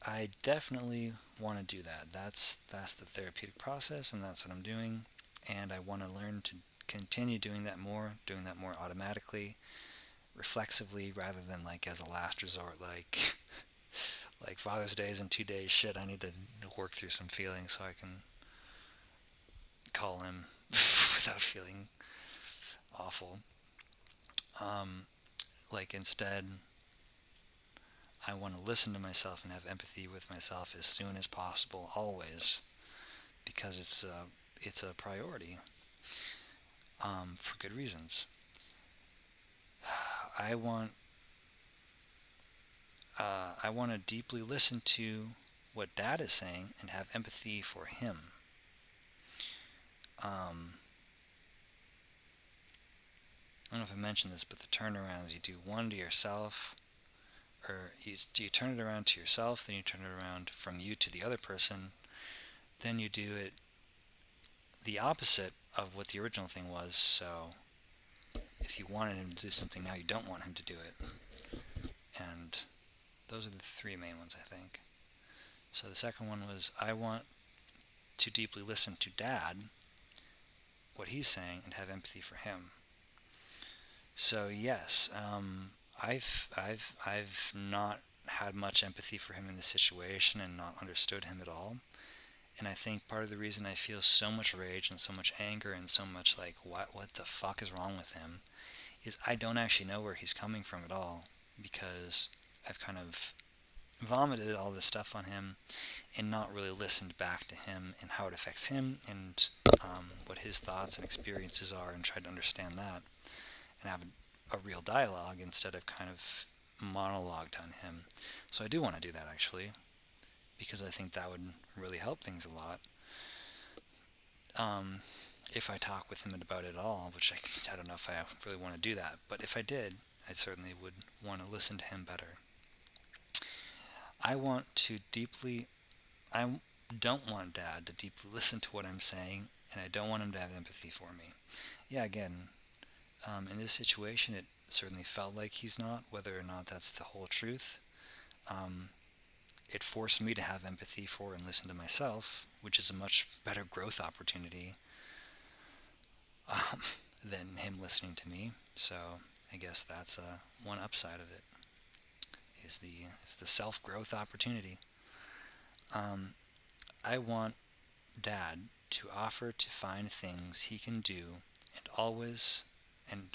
I definitely want to do that. That's the therapeutic process, and that's what I'm doing. And I want to learn to continue doing that more automatically, reflexively, rather than like as a last resort, like like Father's Day is in 2 days. Shit, I need to work through some feelings so I can call him without feeling awful. Um, like instead, I want to listen to myself and have empathy with myself as soon as possible, always, because it's a priority, for good reasons. I want I want to deeply listen to what Dad is saying and have empathy for him. Um, I don't know if I mentioned this, but the turnarounds, you do one to yourself, or you turn it around to yourself, then you turn it around from you to the other person, then you do it the opposite of what the original thing was. So if you wanted him to do something, now you don't want him to do it. And those are the three main ones, I think. So the second one was, I want to deeply listen to Dad, what he's saying, and have empathy for him. So yes, I've not had much empathy for him in this situation and not understood him at all. And I think part of the reason I feel so much rage and so much anger and so much like what the fuck is wrong with him is I don't actually know where he's coming from at all, because I've kind of vomited all this stuff on him and not really listened back to him and how it affects him, and what his thoughts and experiences are, and tried to understand that and have a real dialogue instead of kind of monologued on him. So I do want to do that, actually, because I think that would really help things a lot. If I talk with him about it at all, which I don't know if I really want to do that, but if I did, I certainly would want to listen to him better. I want to deeply, I don't want Dad to deeply listen to what I'm saying, and I don't want him to have empathy for me. Yeah, again, in this situation, it certainly felt like he's not, whether or not that's the whole truth. Um, it forced me to have empathy for and listen to myself, which is a much better growth opportunity, um, than him listening to me. So I guess that's one upside of it, is the self growth opportunity. Um, I want Dad to offer to find things he can do, and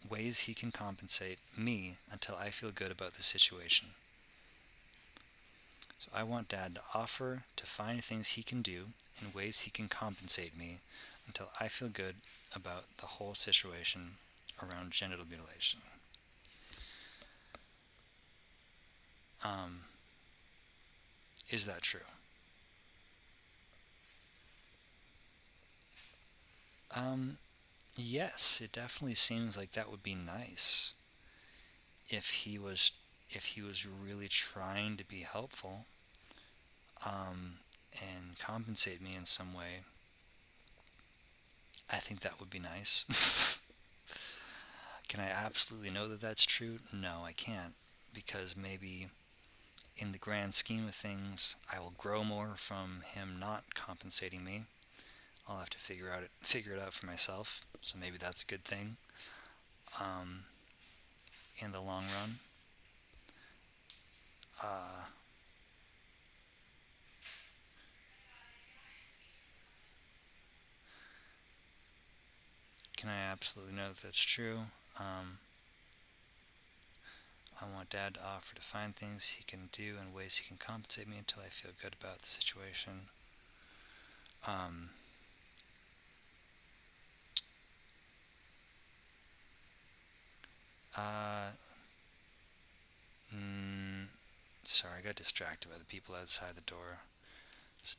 ways he can compensate me until I feel good about the situation. So I want Dad to offer to find things he can do and ways he can compensate me until I feel good about the whole situation around genital mutilation. Um, is that true? Um, yes, it definitely seems like that would be nice if he was if he was really trying to be helpful, um, and compensate me in some way. I think that would be nice. Can I absolutely know that that's true? No, I can't, because maybe in the grand scheme of things, I will grow more from him not compensating me. I'll have to figure it out for myself. So maybe that's a good thing, um, in the long run. Uh, can I absolutely know that that's true? Um, I want Dad to offer to find things he can do and ways he can compensate me until I feel good about the situation. Um, uh, mm, Sorry, I got distracted by the people outside the door. This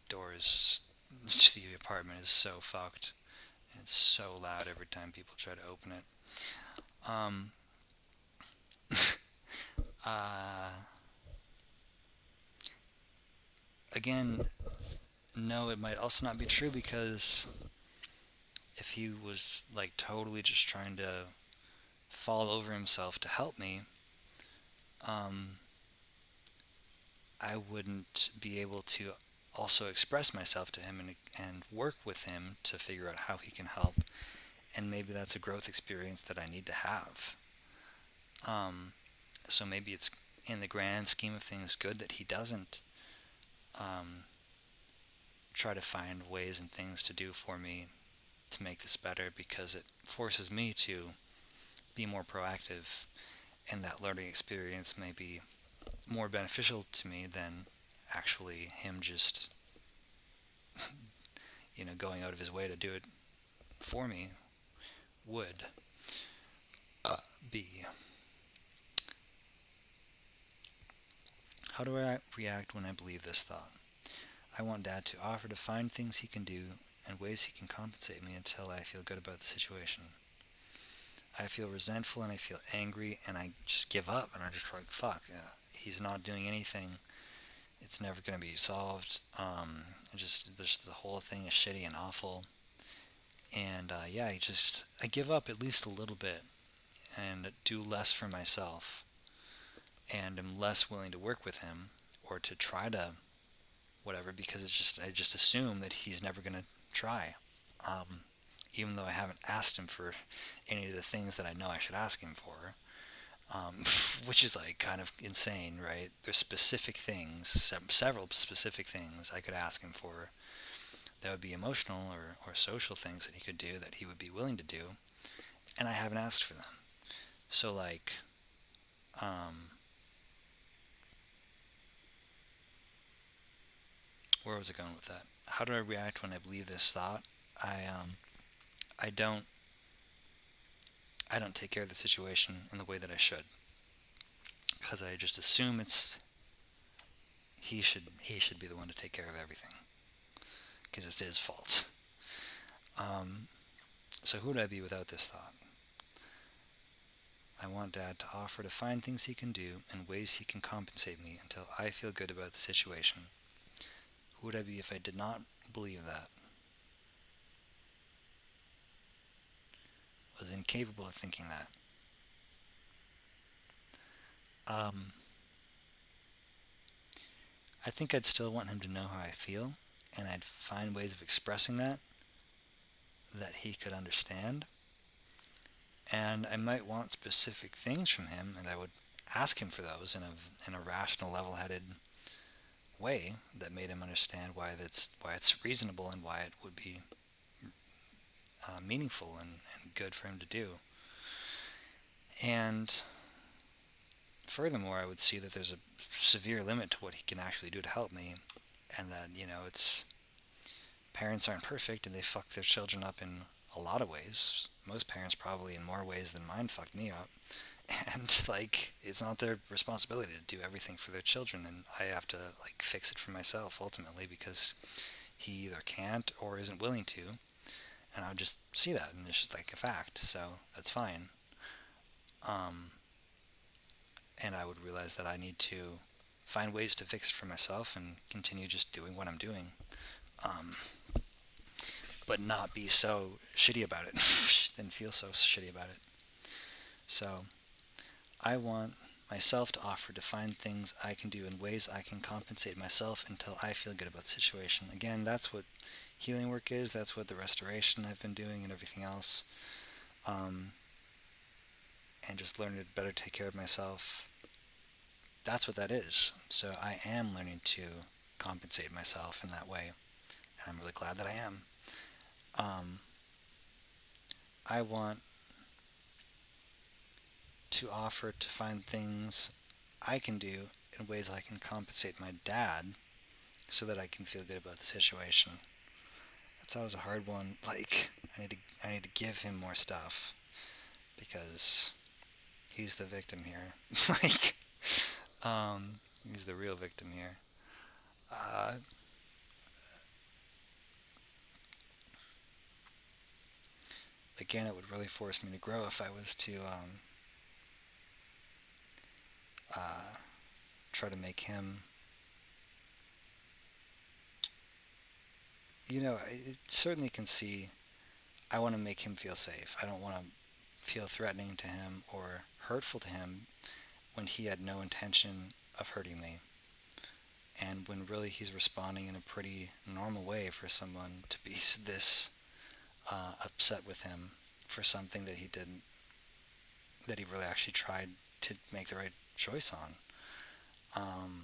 door is to the apartment is so fucked, and it's so loud every time people try to open it. Um, uh, Again, no, it might also not be true, because if he was like totally just trying to fall over himself to help me, um, I wouldn't be able to also express myself to him and work with him to figure out how he can help. And maybe that's a growth experience that I need to have. Um, so maybe it's in the grand scheme of things good that he doesn't um, try to find ways and things to do for me to make this better, because it forces me to be more proactive, and that learning experience may be more beneficial to me than actually him just going out of his way to do it for me would be. How do I react when I believe this thought? I want Dad to offer to find things he can do and ways he can compensate me until I feel good about the situation. I feel resentful and I feel angry and I just give up and I'm just like, fuck, he's not doing anything. It's never going to be solved. Just the whole thing is shitty and awful. And I give up at least a little bit and do less for myself, and am less willing to work with him or to try to whatever, because I just assume that he's never going to try. Even though I haven't asked him for any of the things that I know I should ask him for, which is like kind of insane, right? There's specific things, several specific things I could ask him for that would be emotional or social things that he could do that he would be willing to do, and I haven't asked for them. So like, where was I going with that? How do I react when I believe this thought? I don't take care of the situation in the way that I should, because I just assume he should be the one to take care of everything, because it's his fault. So who would I be without this thought? I want Dad to offer to find things he can do and ways he can compensate me until I feel good about the situation. Who would I be if I did not believe that? Was incapable of thinking that. I think I'd still want him to know how I feel, and I'd find ways of expressing that he could understand. And I might want specific things from him, and I would ask him for those in a rational, level-headed way that made him understand why it's reasonable and why it would be meaningful and good for him to do. And furthermore, I would see that there's a severe limit to what he can actually do to help me, and that it's parents aren't perfect and they fuck their children up in a lot of ways. Most parents probably in more ways than mine fucked me up. And like, it's not their responsibility to do everything for their children, and I have to like fix it for myself ultimately, because he either can't or isn't willing to, and I would just see that, and it's just like a fact. So that's fine. And I would realize that I need to find ways to fix it for myself and continue just doing what I'm doing, but not be so shitty about it, then feel so shitty about it. So I want myself to offer to find things I can do in ways I can compensate myself until I feel good about the situation. Again, that's what healing work is. That's what the restoration I've been doing and everything else. And just learning to better take care of myself. That's what that is. So I am learning to compensate myself in that way, and I'm really glad that I am. I want to offer to find things I can do in ways I can compensate my dad so that I can feel good about the situation. That's always a hard one. Like, I need to give him more stuff because he's the victim here. Like, he's the real victim here. Again, it would really force me to grow if I was to try to make him, I certainly can see, I want to make him feel safe. I don't want to feel threatening to him or hurtful to him when he had no intention of hurting me. when really he's responding in a pretty normal way for someone to be this upset with him for something that he didn't, that he really actually tried to make the right choice on. Um,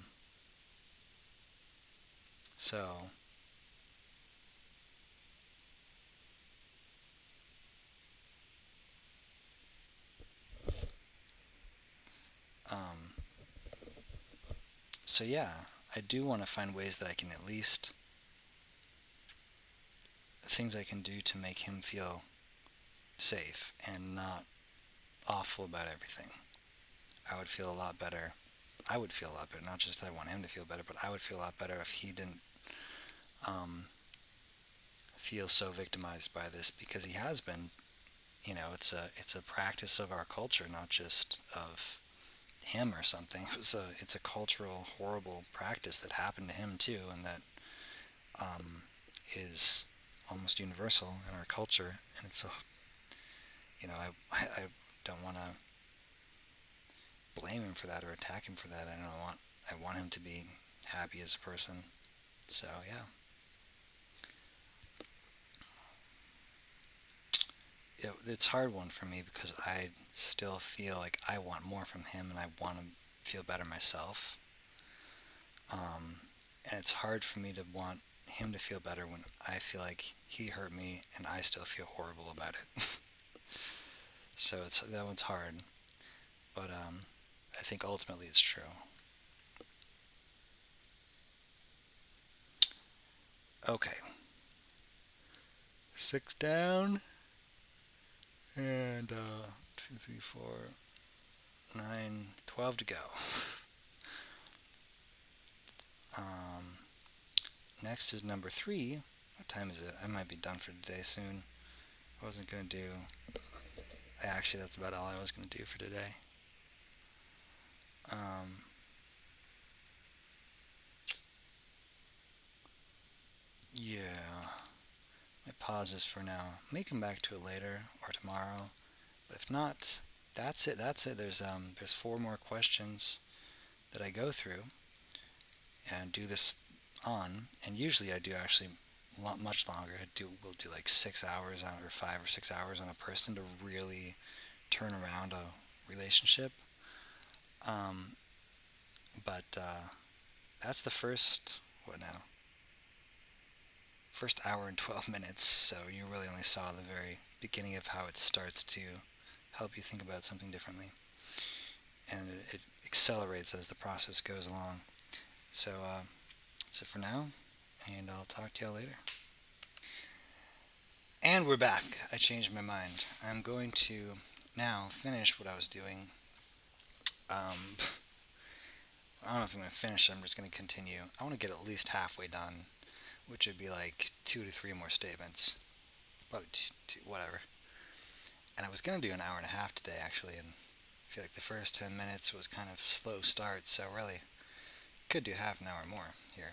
so, um, so yeah, I do want to find ways that I can at least, things I can do to make him feel safe and not awful about everything. I would feel a lot better. I would feel a lot better. Not just I want him to feel better, but I would feel a lot better if he didn't um, feel so victimized by this, because he has been. It's a practice of our culture, not just of him or something. It's a cultural horrible practice that happened to him too, and that um, is almost universal in our culture. And it's a I don't want to blame him for that or attack him for that. I want him to be happy as a person. So yeah, it's a hard one for me because I still feel like I want more from him and I want to feel better myself. Um, and it's hard for me to want him to feel better when I feel like he hurt me and I still feel horrible about it. So that one's hard, but I think ultimately it's true. Okay, 6 down and 2, 3, 4, 9, 12 to go. Um, Next is number 3. What time is it? I might be done for today soon. I wasn't gonna do. Actually, that's about all I was gonna do for today. Um, yeah, I pause this for now. May come back to it later or tomorrow, but if not, that's it. That's it. There's 4 more questions that I go through and do this on, and usually I do actually much longer. We'll do like 6 hours on, or 5 or 6 hours on a person to really turn around a relationship. Um, but that's the first, what now? First hour and 12 minutes. So you really only saw the very beginning of how it starts to help you think about something differently, and it accelerates as the process goes along. So that's it for now, and I'll talk to y'all later. And we're back. I changed my mind. I'm going to now finish what I was doing. Um, I don't know if I'm going to finish. I'm just going to continue. I want to get at least halfway done, which would be like 2 to 3 more statements. Probably whatever. And I was going to do an hour and a half today, actually, and I feel like the first 10 minutes was kind of slow start, so really could do half an hour more here,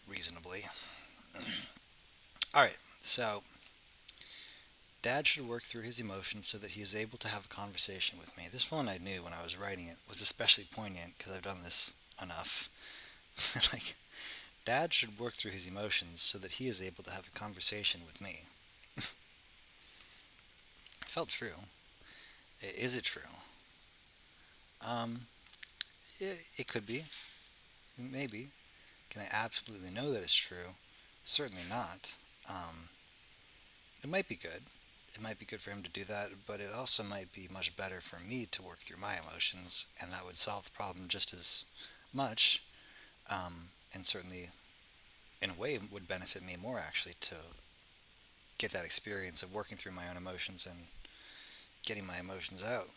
reasonably. Alright, so Dad should work through his emotions so that he is able to have a conversation with me. This one I knew when I was writing it was especially poignant because I've done this enough. Like, Dad should work through his emotions so that he is able to have a conversation with me. It felt true. Is it true? Um, it could be. Maybe. Can I absolutely know that it's true? Certainly not. Um, it might be good. It might be good for him to do that, but it also might be much better for me to work through my emotions, and that would solve the problem just as much, and certainly, in a way, would benefit me more actually to get that experience of working through my own emotions and getting my emotions out.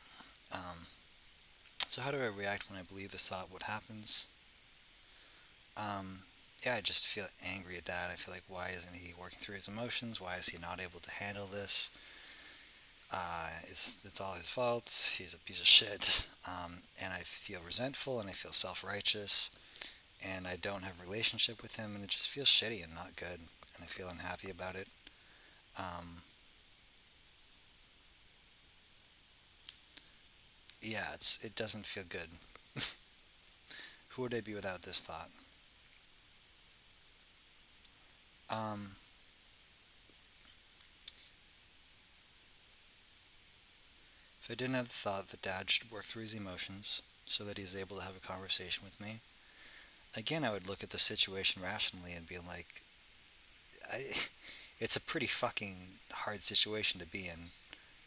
Um, so, how do I react when I believe this thought? What happens? Um, yeah, I just feel angry at Dad. I feel like, why isn't he working through his emotions? Why is he not able to handle this? It's all his fault. He's a piece of shit. And I feel resentful and I feel self-righteous and I don't have a relationship with him and it just feels shitty and not good and I feel unhappy about it. Um, yeah, it doesn't feel good. Who would I be without this thought? Um, if I didn't have the thought that Dad should work through his emotions so that he's able to have a conversation with me, again, I would look at the situation rationally and be like, I, it's a pretty fucking hard situation to be in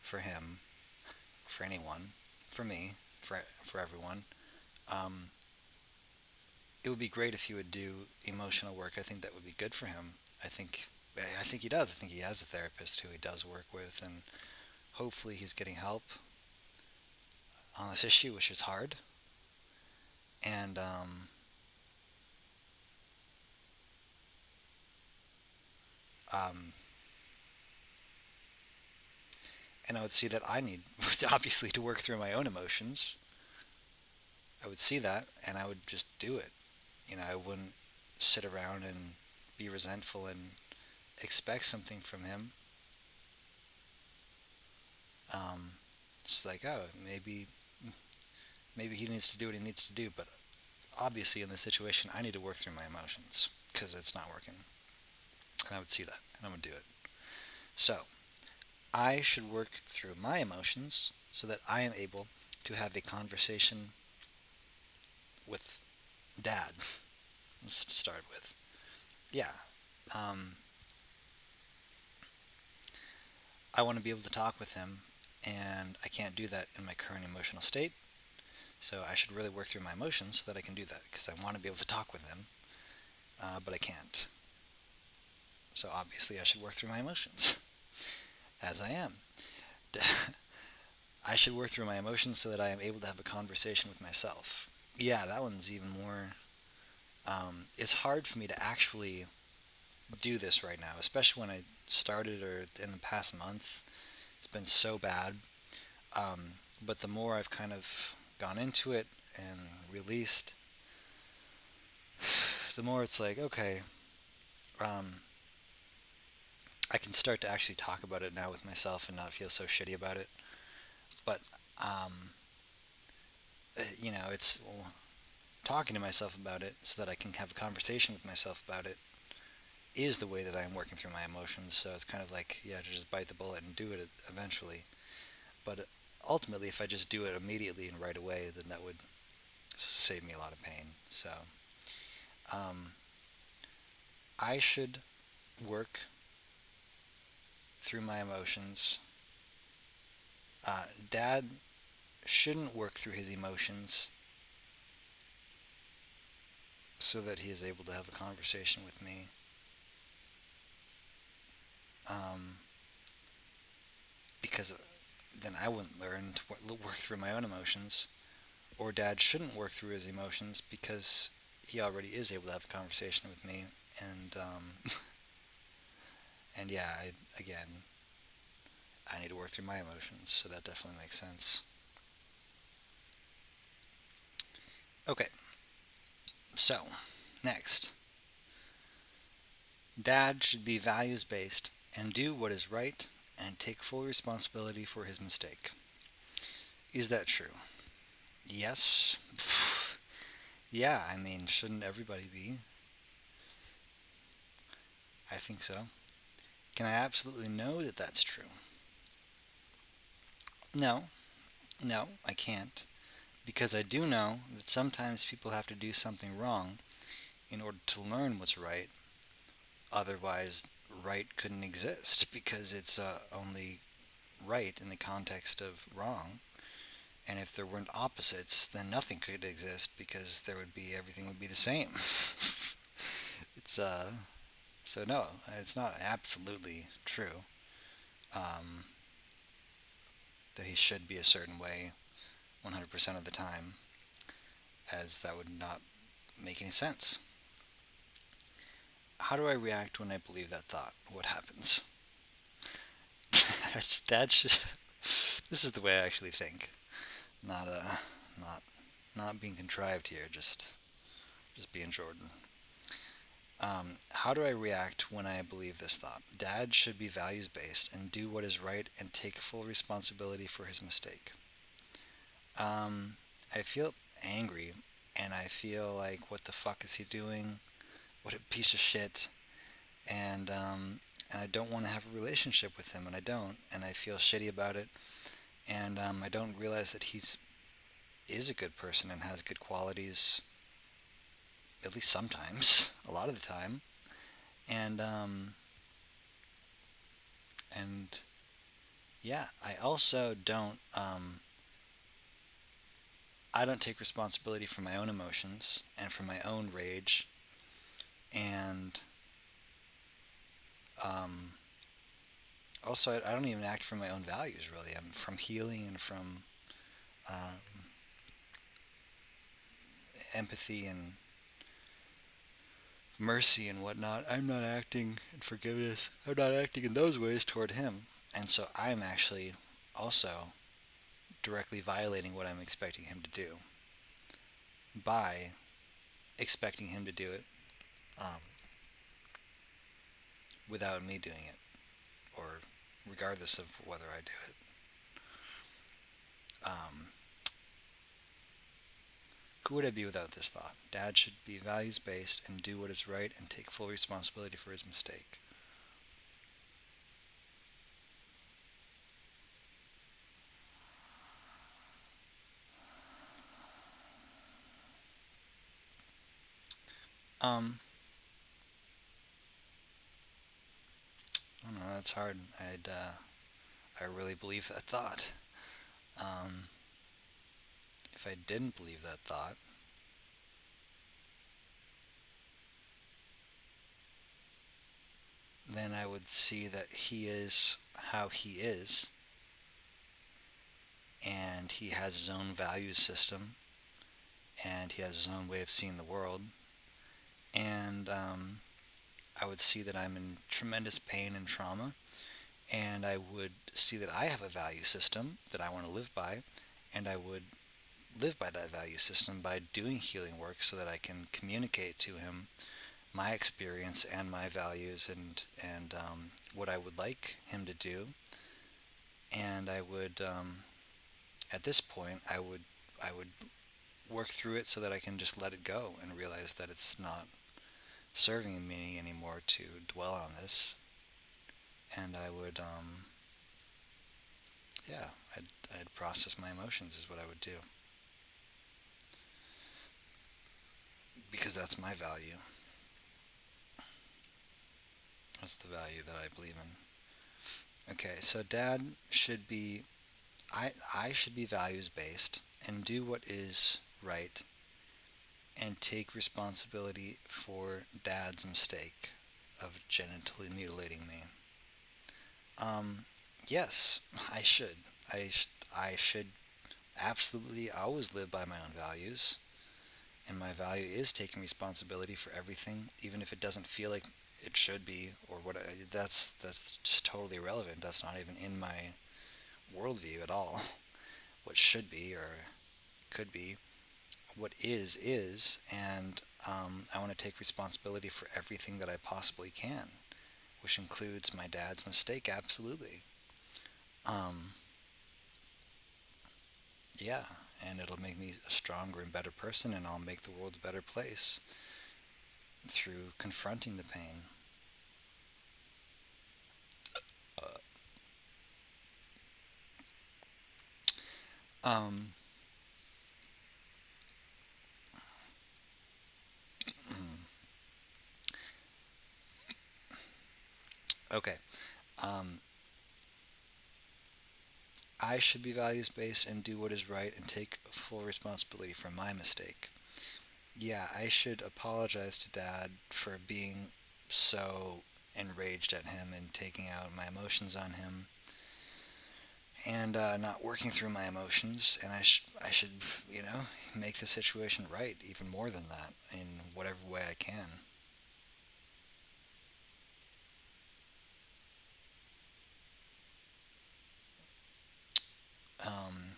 for him, for anyone, for me, for everyone. Um, it would be great if he would do emotional work. I think that would be good for him. I think he does. I think he has a therapist who he does work with, and hopefully he's getting help on this issue, which is hard. And um, and I would see that I need obviously to work through my own emotions. I would see that, and I would just do it. I wouldn't sit around and be resentful and expect something from him. Um, just like, oh, maybe he needs to do what he needs to do, but obviously in this situation, I need to work through my emotions because it's not working. And I would see that, and I would do it. So, I should work through my emotions so that I am able to have a conversation with Dad. Let's start with. Yeah. Um, I want to be able to talk with him, and I can't do that in my current emotional state. So I should really work through my emotions so that I can do that, because I want to be able to talk with him, but I can't. So obviously I should work through my emotions, as I am. I should work through my emotions so that I am able to have a conversation with myself. Yeah, that one's even more. It's hard for me to actually do this right now, especially when I started or in the past month. It's been so bad. But the more I've kind of gone into it and released, the more it's like, okay, um, I can start to actually talk about it now with myself and not feel so shitty about it. But, um, it's talking to myself about it so that I can have a conversation with myself about it is the way that I'm working through my emotions. So it's kind of like, yeah, to just bite the bullet and do it eventually. But ultimately, if I just do it immediately and right away, then that would save me a lot of pain. So um, I should work through my emotions. Dad shouldn't work through his emotions so that he is able to have a conversation with me. Um, because then I wouldn't learn to work through my own emotions. Or Dad shouldn't work through his emotions because he already is able to have a conversation with me. And and yeah, again, I need to work through my emotions, so that definitely makes sense. Okay, so next, Dad should be values based and do what is right and take full responsibility for his mistake. Is that true? Yes. Yeah, I mean, shouldn't everybody be? I think so. Can I absolutely know that that's true? No, no, I can't. Because I do know that sometimes people have to do something wrong in order to learn what's right. Otherwise, right couldn't exist because it's only right in the context of wrong. And if there weren't opposites, then nothing could exist because everything would be the same. it's So no, it's not absolutely true um, that he should be a certain way 100% of the time, as that would not make any sense. How do I react when I believe that thought? What happens? Dad should. This is the way I actually think. Not not not being contrived here. Just being Jordan. How do I react when I believe this thought? Dad should be values based and do what is right and take full responsibility for his mistake. I feel angry. and I feel like, what the fuck is he doing? What a piece of shit. And I don't want to have a relationship with him, and I don't, and I feel shitty about it, and I don't realize that he's is a good person and has good qualities, at least sometimes, a lot of the time, and and yeah, I don't take responsibility for my own emotions and for my own rage, and um, also I don't even act from my own values really. I'm from healing and from um, empathy and mercy and whatnot. I'm not acting in forgiveness. I'm not acting in those ways toward him, and so I'm actually also directly violating what I'm expecting him to do by expecting him to do it um, without me doing it, or regardless of whether I do it. Um, who would I be without this thought? Dad should be values based and do what is right and take full responsibility for his mistake. Um, I don't know. That's hard. I really believe that thought. Um, if I didn't believe that thought, then I would see that he is how he is, and he has his own value system, and he has his own way of seeing the world, and I would see that I'm in tremendous pain and trauma, and I would see that I have a value system that I want to live by, and I would live by that value system by doing healing work so that I can communicate to him my experience and my values and what I would like him to do, and I would at this point I would work through it so that I can just let it go and realize that it's not serving me anymore to dwell on this, and I would yeah, I'd process my emotions is what I would do, because that's my value. That's the value that I believe in. Okay, so dad should be I should be values based and do what is right and take responsibility for dad's mistake of genitally mutilating me. Um, yes, I should. I should absolutely always live by my own values, and my value is taking responsibility for everything, even if it doesn't feel like it should be, or what. That's just totally irrelevant. That's not even in my worldview at all. What should be or could be, what is, and I want to take responsibility for everything that I possibly can, which includes my dad's mistake. Absolutely. Um, yeah, and it'll make me a stronger and better person, and I'll make the world a better place through confronting the pain. Um, okay. Um, I should be values based and do what is right and take full responsibility for my mistake. Yeah, I should apologize to Dad for being so enraged at him and taking out my emotions on him, and not working through my emotions. And I should, make the situation right even more than that in whatever way I can. Um,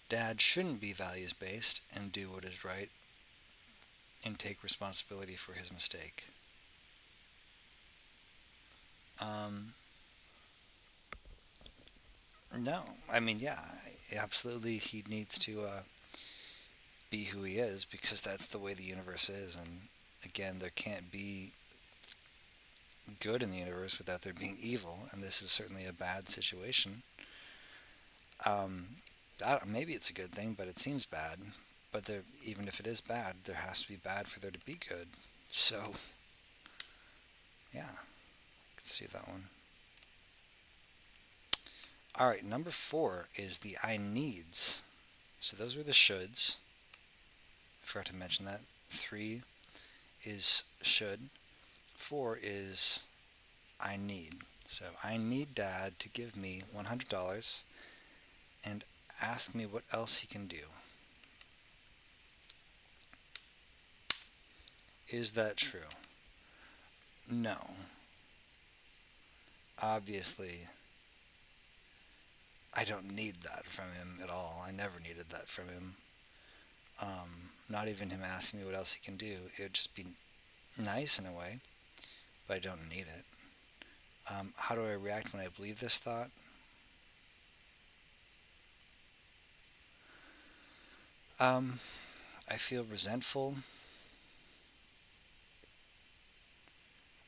Dad shouldn't be values based and do what is right and take responsibility for his mistake. Um, no, I mean, yeah, absolutely. He needs to be who he is because that's the way the universe is. And again, there can't be good in the universe without there being evil, and this is certainly a bad situation. Um, maybe it's a good thing, but it seems bad. But there, even if it is bad, there has to be bad for there to be good. So, yeah, I can see that one. All right, number 4 is the I needs. So those were the shoulds. I forgot to mention that. 3 is should. 4 is I need. So I need Dad to give me $100 and ask me what else he can do. Is that true? No. Obviously, I don't need that from him at all. I never needed that from him. Not even him asking me what else he can do. It would just be nice in a way, but I don't need it. How do I react when I believe this thought? Um, I feel resentful.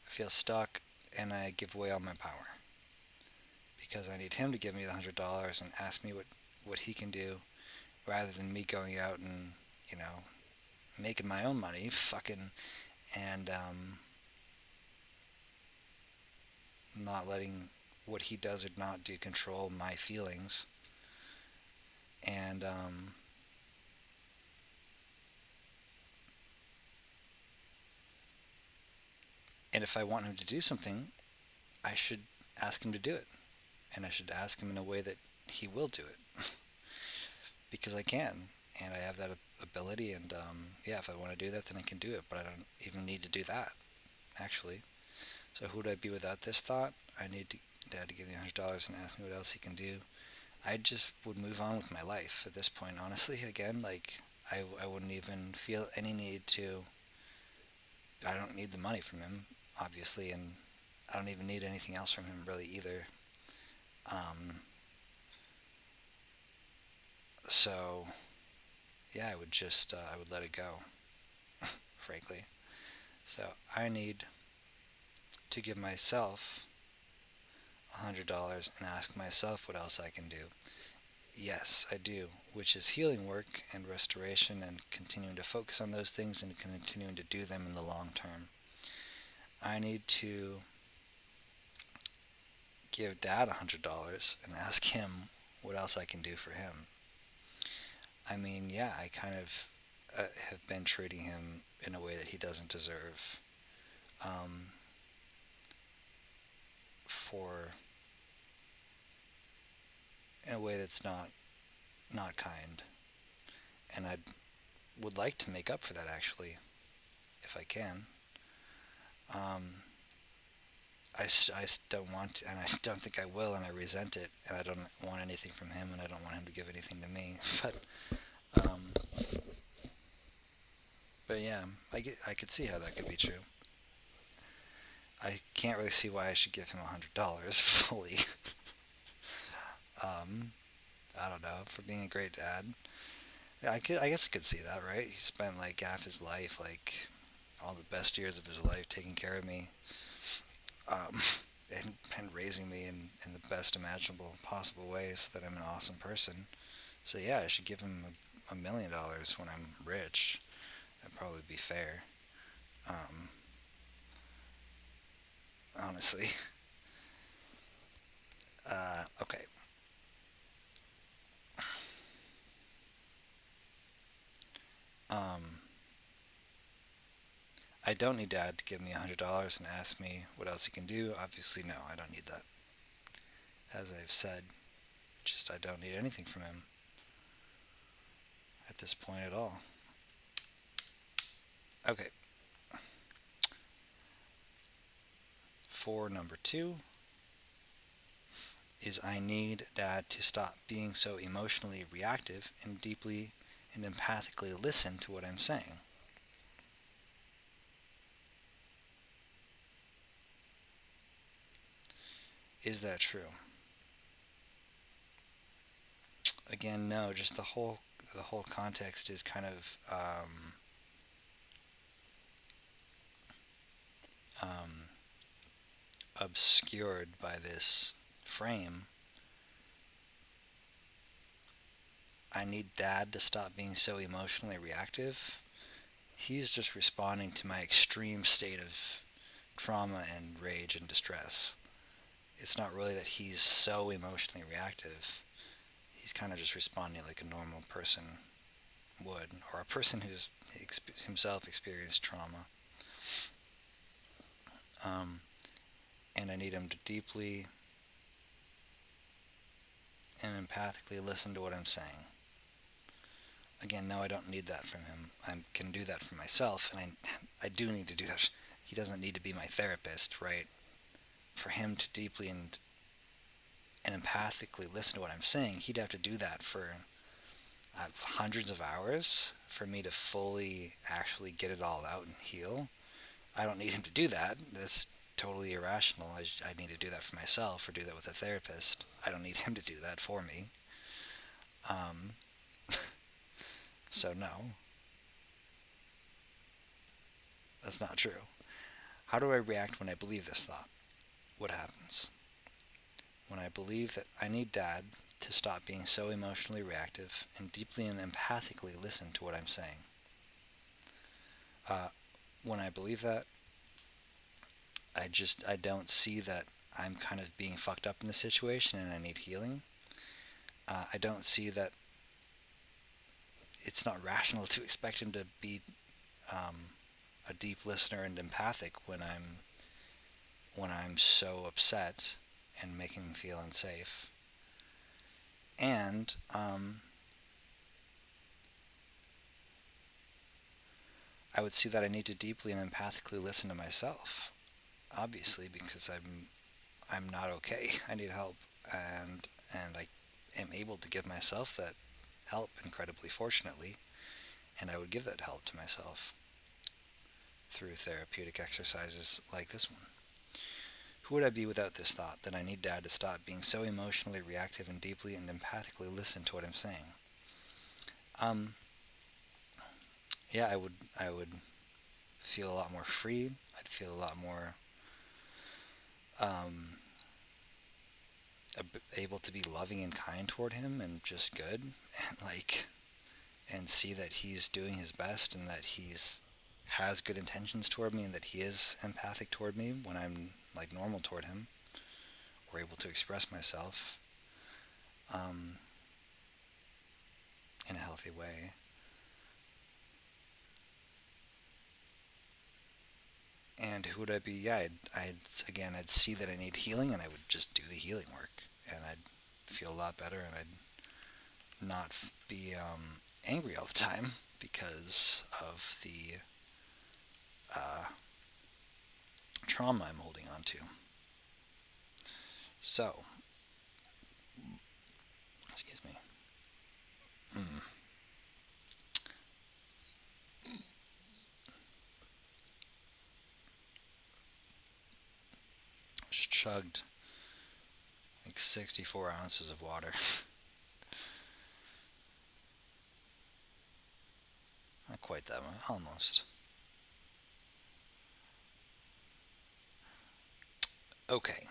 I feel stuck, and I give away all my power because I need him to give me the $100 and ask me what he can do, rather than me going out and you know making my own money, fucking, and not letting what he does or not do control my feelings. And and if I want him to do something, I should ask him to do it, and I should ask him in a way that he will do it because I can, and I have that ability. And yeah, if I want to do that, then I can do it. But I don't even need to do that actually. So who would I be without this thought? I need Dad to give me $100 and ask me what else he can do. I just would move on with my life at this point, honestly. Again, like, I wouldn't even feel any need to. I don't need the money from him, obviously, and I don't even need anything else from him, really, either. Um, so, yeah, I would let it go, frankly. So, I need to give myself $100 and ask myself what else I can do. Yes, I do, which is healing work and restoration and continuing to focus on those things and continuing to do them in the long term. I need to give Dad $100 and ask him what else I can do for him. I mean, yeah, I kind of have been treating him in a way that he doesn't deserve, um, for in a way that's not kind, and I would like to make up for that actually, if I can. Um, I don't want to, and I don't think I will, and I resent it, and I don't want anything from him, and I don't want him to give anything to me. Um, but yeah, I could see how that could be true. I can't really see why I should give him $100 fully. um, I don't know, for being a great dad. Yeah, I guess I could see that, right? He spent like half his life, like all the best years of his life, taking care of me, um, and raising me in the best imaginable possible way, so that I'm an awesome person. So yeah, I should give him $1 million when I'm rich. That'd probably be fair. Um, honestly. Okay. Um, I don't need Dad to give me $100 and ask me what else he can do. Obviously, no, I don't need that. As I've said, just I don't need anything from him at this point at all. Okay. For number 2 is I need Dad to stop being so emotionally reactive and deeply and empathically listen to what I'm saying. Is that true? Again, no. Just the whole context is kind of um, obscured by this frame. I need Dad to stop being so emotionally reactive. He's just responding to my extreme state of trauma and rage and distress. It's not really that he's so emotionally reactive. He's kind of just responding like a normal person would, or a person who's himself experienced trauma. Um, and I need him to deeply and empathically listen to what I'm saying. Again, no, I don't need that from him. I can do that for myself, and I do need to do that. He doesn't need to be my therapist, right? For him to deeply and empathically listen to what I'm saying, he'd have to do that for hundreds of hours for me to fully actually get it all out and heal. I don't need him to do that. That's totally irrational. I need to do that for myself or do that with a therapist. I don't need him to do that for me. Um, so, no, that's not true. How do I react when I believe this thought? What happens? When I believe that I need Dad to stop being so emotionally reactive and deeply and empathically listen to what I'm saying. When I believe that, I don't see that I'm kind of being fucked up in the situation and I need healing. I don't see that it's not rational to expect him to be um, a deep listener and empathic when I'm so upset and making him feel unsafe. And I would see that I need to deeply and empathically listen to myself, obviously, because I'm not okay. I need help, and I am able to give myself that help incredibly fortunately, and I would give that help to myself through therapeutic exercises like this one. Who would I be without this thought that I need Dad to stop being so emotionally reactive and deeply and empathically listen to what I'm saying? Um, yeah, I would feel a lot more free. I'd feel a lot more um, able to be loving and kind toward him and just good and and see that he's doing his best and that he's has good intentions toward me and that he is empathic toward me when I'm like normal toward him or able to express myself um, in a healthy way. And who would I be? Yeah, I'd see that I need healing, and I would just do the healing work, and I'd feel a lot better, and I'd not be angry all the time because of the uh, trauma I'm holding on to. So, excuse me. Mm. Just chugged like 64 ounces of water. Not quite that much, almost. Okay,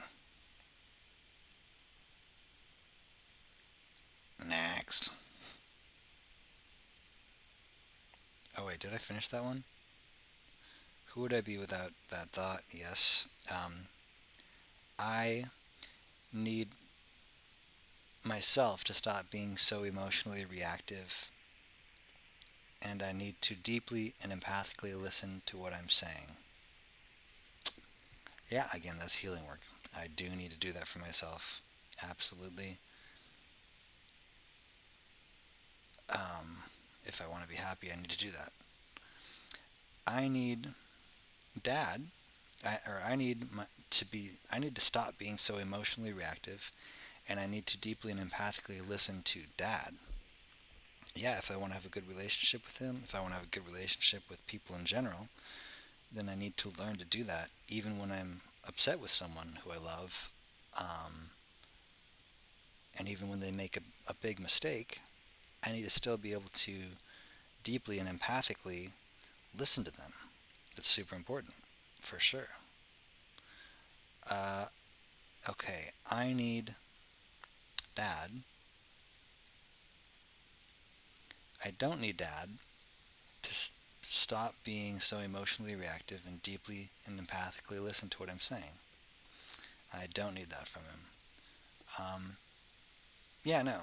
next. Oh wait, did I finish that one? Who would I be without that thought? Yes. I need myself to stop being so emotionally reactive, and I need to deeply and empathically listen to what I'm saying. Yeah, again, that's healing work. I do need to do that for myself. Absolutely. Um, if I want to be happy, I need to do that. I need Dad, I need I need to stop being so emotionally reactive, and I need to deeply and empathically listen to Dad. Yeah, if I want to have a good relationship with him, if I want to have a good relationship with people in general, then I need to learn to do that even when I'm upset with someone who I love. Um, and even when they make a big mistake, I need to still be able to deeply and empathically listen to them. It's super important, for sure. Uh, okay, I need dad. I don't need dad to stop being so emotionally reactive and deeply and empathically listen to what I'm saying. I don't need that from him. Um, yeah, no.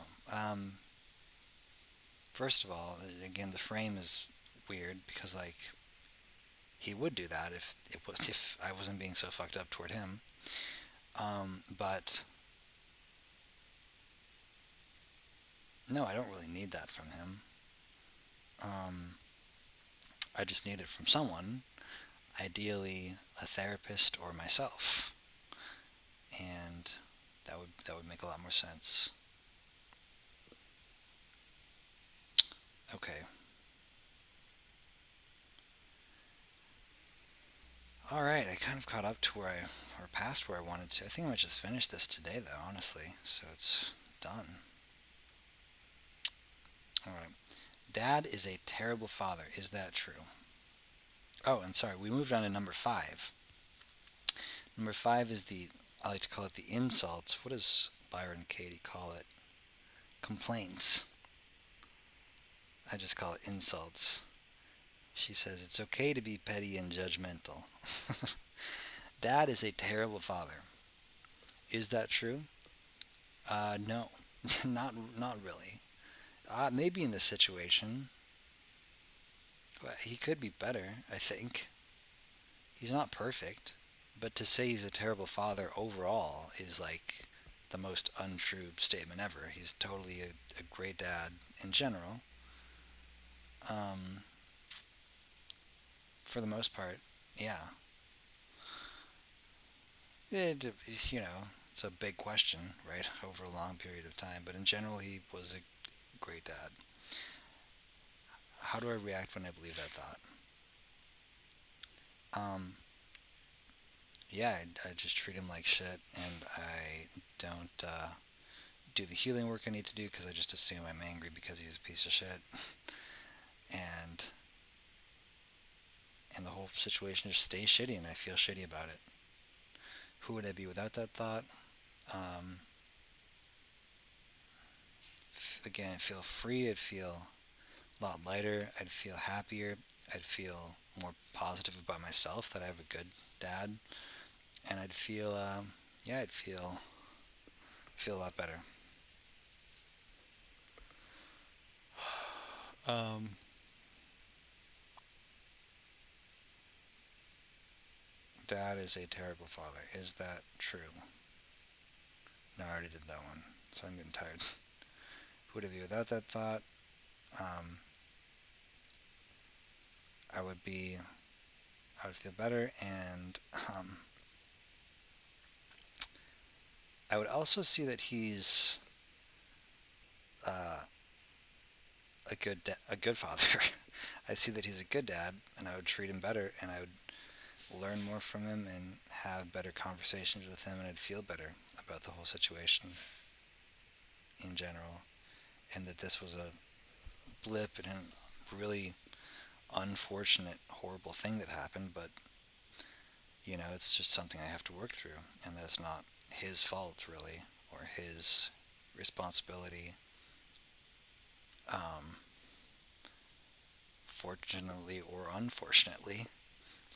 First of all, again, the frame is weird because like he would do that if I wasn't being so fucked up toward him. But no, I don't really need that from him. Um, I just need it from someone, ideally a therapist or myself, and that would make a lot more sense. Okay. All right, I kind of caught up to or past where I wanted to. I think I might just finish this today, though, honestly. So it's done. All right. Dad is a terrible father. Is that true? Oh, and sorry, we moved on to number five. Number five is I like to call it the insults. What does Byron Katie call it? Complaints. I just call it insults. She says it's okay to be petty and judgmental. Dad is a terrible father. Is that true? No, not really. Maybe in this situation, but he could be better. I think he's not perfect, but to say he's a terrible father overall is like the most untrue statement ever. He's totally a great dad in general. Um, for the most part, yeah. It's a big question, right, over a long period of time. But in general, he was a great dad. How do I react when I believe that thought? Um, yeah, I just treat him like shit, and I don't do the healing work I need to do because I just assume I'm angry because he's a piece of shit, and the whole situation just stays shitty, and I feel shitty about it. Who would I be without that thought? Um, Again, I'd feel free. I'd feel a lot lighter. I'd feel happier. I'd feel more positive about myself that I have a good dad, and I'd feel, yeah, I'd feel a lot better. Um, Dad is a terrible father. Is that true? No, I already did that one, so I'm getting tired. Who would I be without that thought? Um, I would be. I would feel better, and I would also see that he's uh, a good father. I see that he's a good dad, and I would treat him better, and I would learn more from him and have better conversations with him, and I'd feel better about the whole situation in general, and that this was a blip and a really unfortunate, horrible thing that happened, but it's just something I have to work through, and that it's not his fault really, or his responsibility. Um, Fortunately or unfortunately,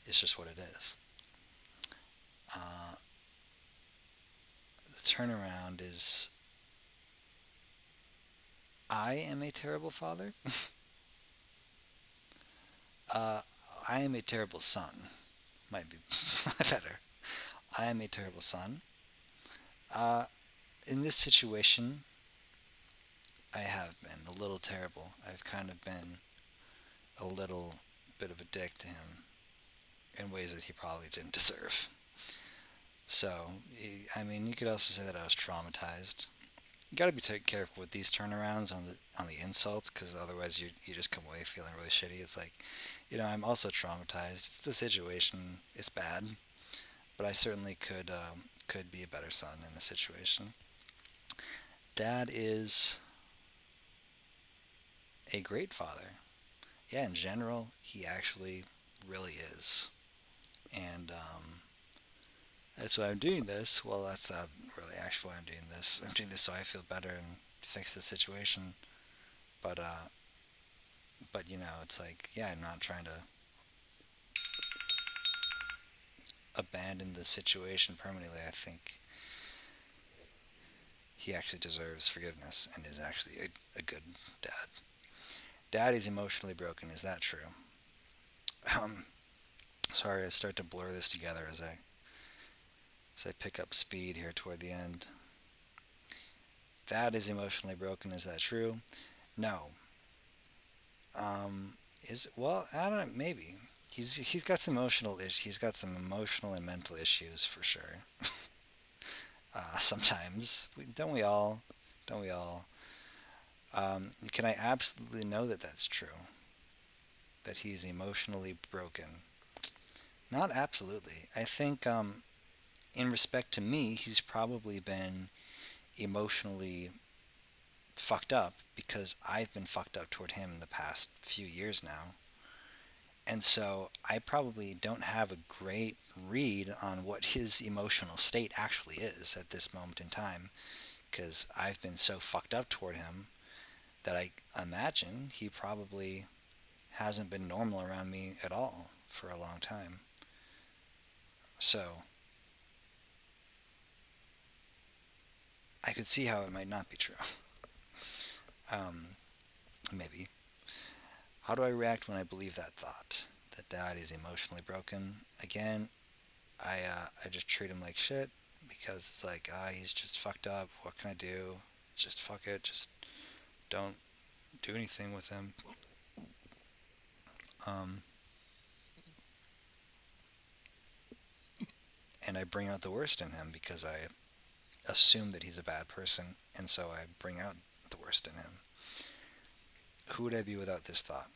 it's just what it is. Uh, the turnaround is I am a terrible father. uh, I am a terrible son. Might be better. I am a terrible son. Uh, in this situation, I have been a little terrible. I've kind of been a little bit of a dick to him in ways that he probably didn't deserve. So, I mean, you could also say that I was traumatized. You got to be careful with these turnarounds on the insults, because otherwise you just come away feeling really shitty. It's like, I'm also traumatized. It's the situation. It's bad, but I certainly could be a better son in the situation. Dad is a great father. Yeah, in general, he actually really is. And that's why I'm doing this. Well, that's not really actually why I'm doing this. I'm doing this so I feel better and fix the situation. But it's like, yeah, I'm not trying to abandon the situation permanently. I think he actually deserves forgiveness and is actually a good dad. Dad is emotionally broken. Is that true? Um, Sorry, I start to blur this together as I pick up speed here toward the end. Dad is emotionally broken. Is that true? No. Is well, I don't know. Maybe he's got some emotional issues. He's got some emotional and mental issues for sure. Sometimes, don't we all? Don't we all? Can I absolutely know that that's true? That he's emotionally broken? Not absolutely. I think, in respect to me, he's probably been emotionally fucked up because I've been fucked up toward him in the past few years now. And so I probably don't have a great read on what his emotional state actually is at this moment in time because I've been so fucked up toward him that I imagine he probably hasn't been normal around me at all for a long time. So I could see how it might not be true. Um, Maybe. How do I react when I believe that thought? That dad is emotionally broken? Again, I just treat him like shit because it's like, he's just fucked up. What can I do? Just fuck it. Just don't do anything with him. Um, and I bring out the worst in him because I assume that he's a bad person, and so I bring out the worst in him. Who would I be without this thought?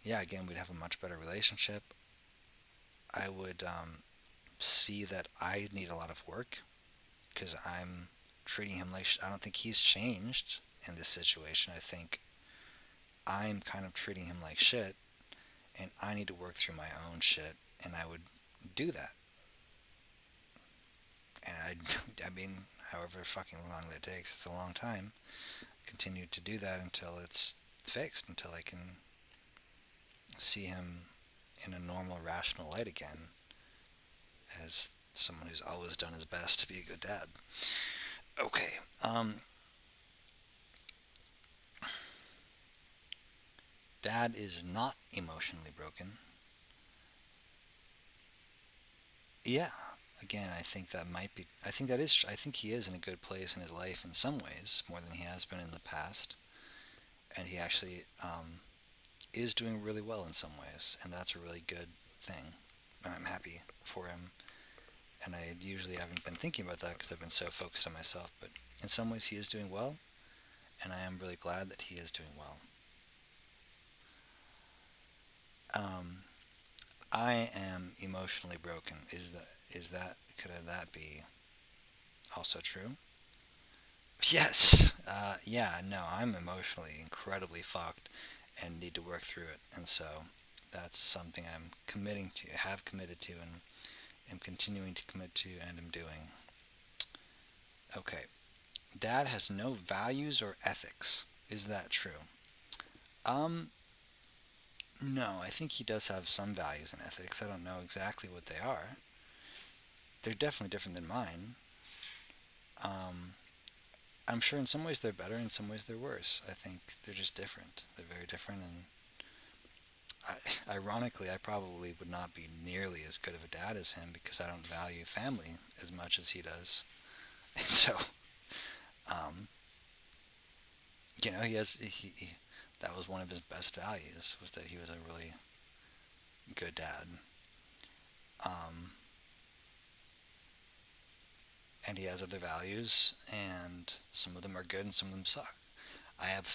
Yeah, again, we'd have a much better relationship. I would see that I need a lot of work because I'm treating him like I don't think he's changed in this situation. I think I'm kind of treating him like shit, and I need to work through my own shit, and I would do that. And I mean, however fucking long that takes, it's a long time. Continue to do that until it's fixed, until I can see him in a normal, rational light again, as someone who's always done his best to be a good dad. Okay, dad is not emotionally broken. Yeah, again, I think that might be. I think that is. I think he is in a good place in his life in some ways, more than he has been in the past, and he actually is doing really well in some ways, and that's a really good thing. And I'm happy for him. And I usually haven't been thinking about that because I've been so focused on myself. But in some ways, he is doing well, and I am really glad that he is doing well. Um, I am emotionally broken. Is that could that be also true? Yes. Yeah. No, I'm emotionally incredibly fucked and need to work through it. And so that's something I'm committing to, have committed to, and am continuing to commit to, and am doing. Okay. Dad has no values or ethics. Is that true? Um, no, I think he does have some values and ethics. I don't know exactly what they are. They're definitely different than mine. Um, I'm sure in some ways they're better, in some ways they're worse. I think they're just different. They're very different, and ironically, I probably would not be nearly as good of a dad as him because I don't value family as much as he does. And so, um, that was one of his best values was that he was a really good dad. Um, and he has other values, and some of them are good and some of them suck. I have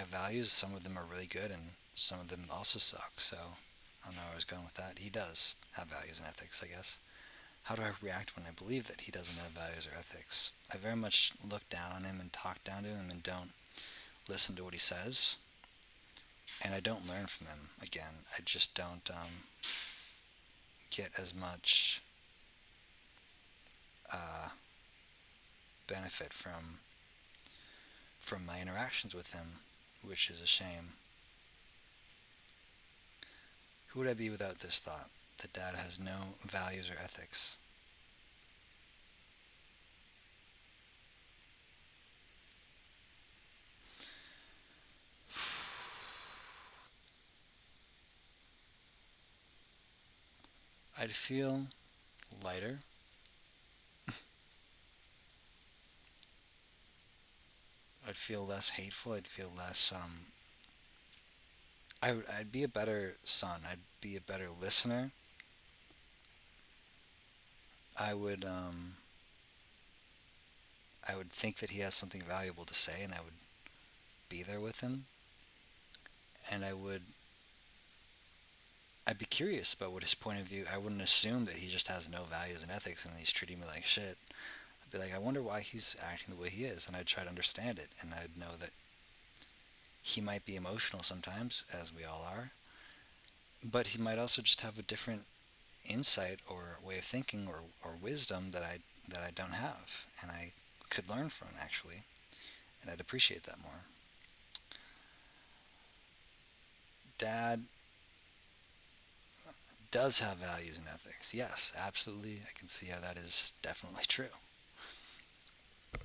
values. Some of them are really good, and some of them also suck. So I don't know where I was going with that. He does have values and ethics, I guess. How do I react when I believe that he doesn't have values or ethics? I very much look down on him and talk down to him and don't listen to what he says. And I don't learn from him. Again, I just don't get as much uh, benefit from my interactions with him, which is a shame. Who would I be without this thought? That Dad has no values or ethics. I'd feel lighter. I'd feel less hateful. I'd feel less. I'd be a better son. I'd be a better listener. I would. I would think that he has something valuable to say, and I would be there with him. And I'd be curious about what his point of view. I wouldn't assume that he just has no values and ethics, and he's treating me like shit. I'd be like, I wonder why he's acting the way he is, and I'd try to understand it, and I'd know that he might be emotional sometimes, as we all are, but he might also just have a different insight or way of thinking or wisdom that I don't have, and I could learn from actually, and I'd appreciate that more. Dad does have values and ethics. Yes, absolutely. I can see how that is definitely true.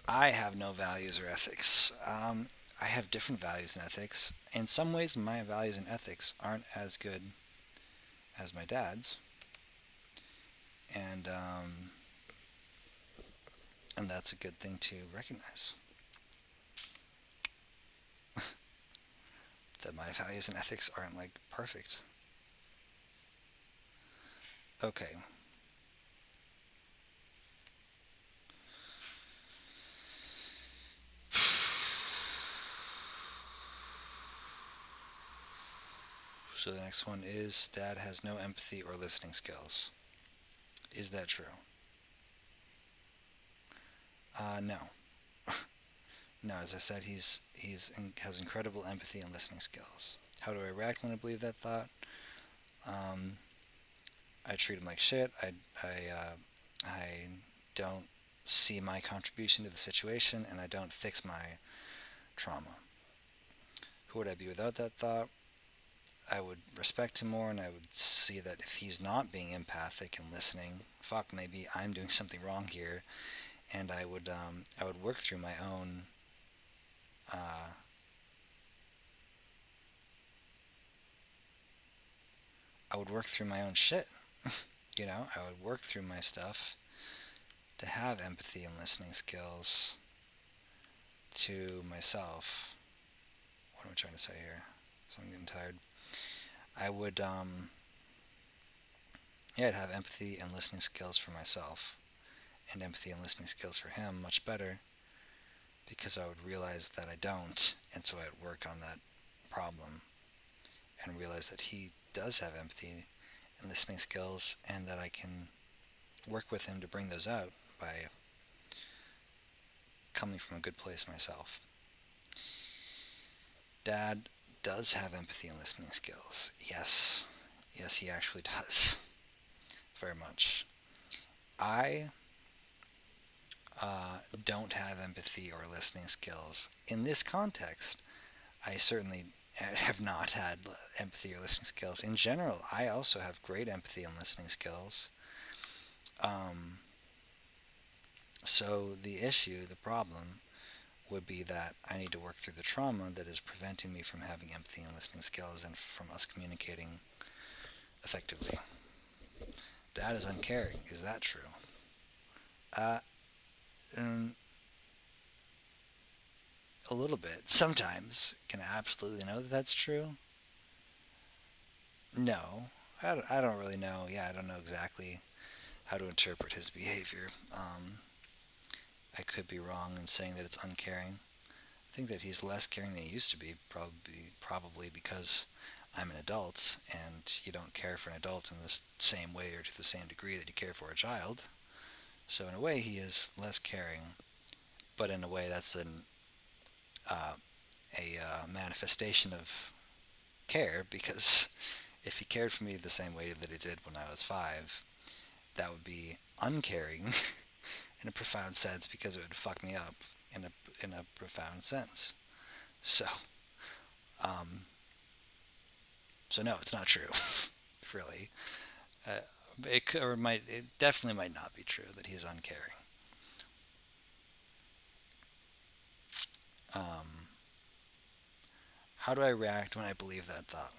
I have no values or ethics. I have different values and ethics. In some ways, my values and ethics aren't as good as my dad's, and and that's a good thing to recognize. That my values and ethics aren't like perfect. Okay. So the next one is Dad has no empathy or listening skills. Is that true? No. No, as I said, has incredible empathy and listening skills. How do I react when I believe that thought? Um, I treat him like shit. I don't see my contribution to the situation, and I don't fix my trauma. Who would I be without that thought? I would respect him more, and I would see that if he's not being empathic and listening, fuck, maybe I'm doing something wrong here, and I would work through my own. Uh, I would work through my own shit. I would work through my stuff to have empathy and listening skills to myself. What am I trying to say here? So I'm getting tired. I would, yeah, I'd have empathy and listening skills for myself, and empathy and listening skills for him much better, because I would realize that I don't, and so I'd work on that problem and realize that he does have empathy and listening skills, and that I can work with him to bring those out by coming from a good place myself. Dad does have empathy and listening skills. Yes. Yes, he actually does. Very much. I don't have empathy or listening skills. In this context, I certainly have not had empathy or listening skills. In general, I also have great empathy and listening skills. Um, so the problem, would be that I need to work through the trauma that is preventing me from having empathy and listening skills and from us communicating effectively. Dad is uncaring. Is that true? Uh, um, a little bit. Sometimes. Can I absolutely know that that's true? No. I don't really know. Yeah, I don't know exactly how to interpret his behavior. I could be wrong in saying that it's uncaring. I think that he's less caring than he used to be, probably because I'm an adult, and you don't care for an adult in the same way or to the same degree that you care for a child. So in a way, he is less caring, but in a way, that's uh, a manifestation of care, because if he cared for me the same way that he did when I was 5, that would be uncaring in a profound sense, because it would fuck me up in a profound sense. So, um, so no, it's not true, really. Uh, it definitely might not be true that he's uncaring. Um, how do I react when I believe that thought?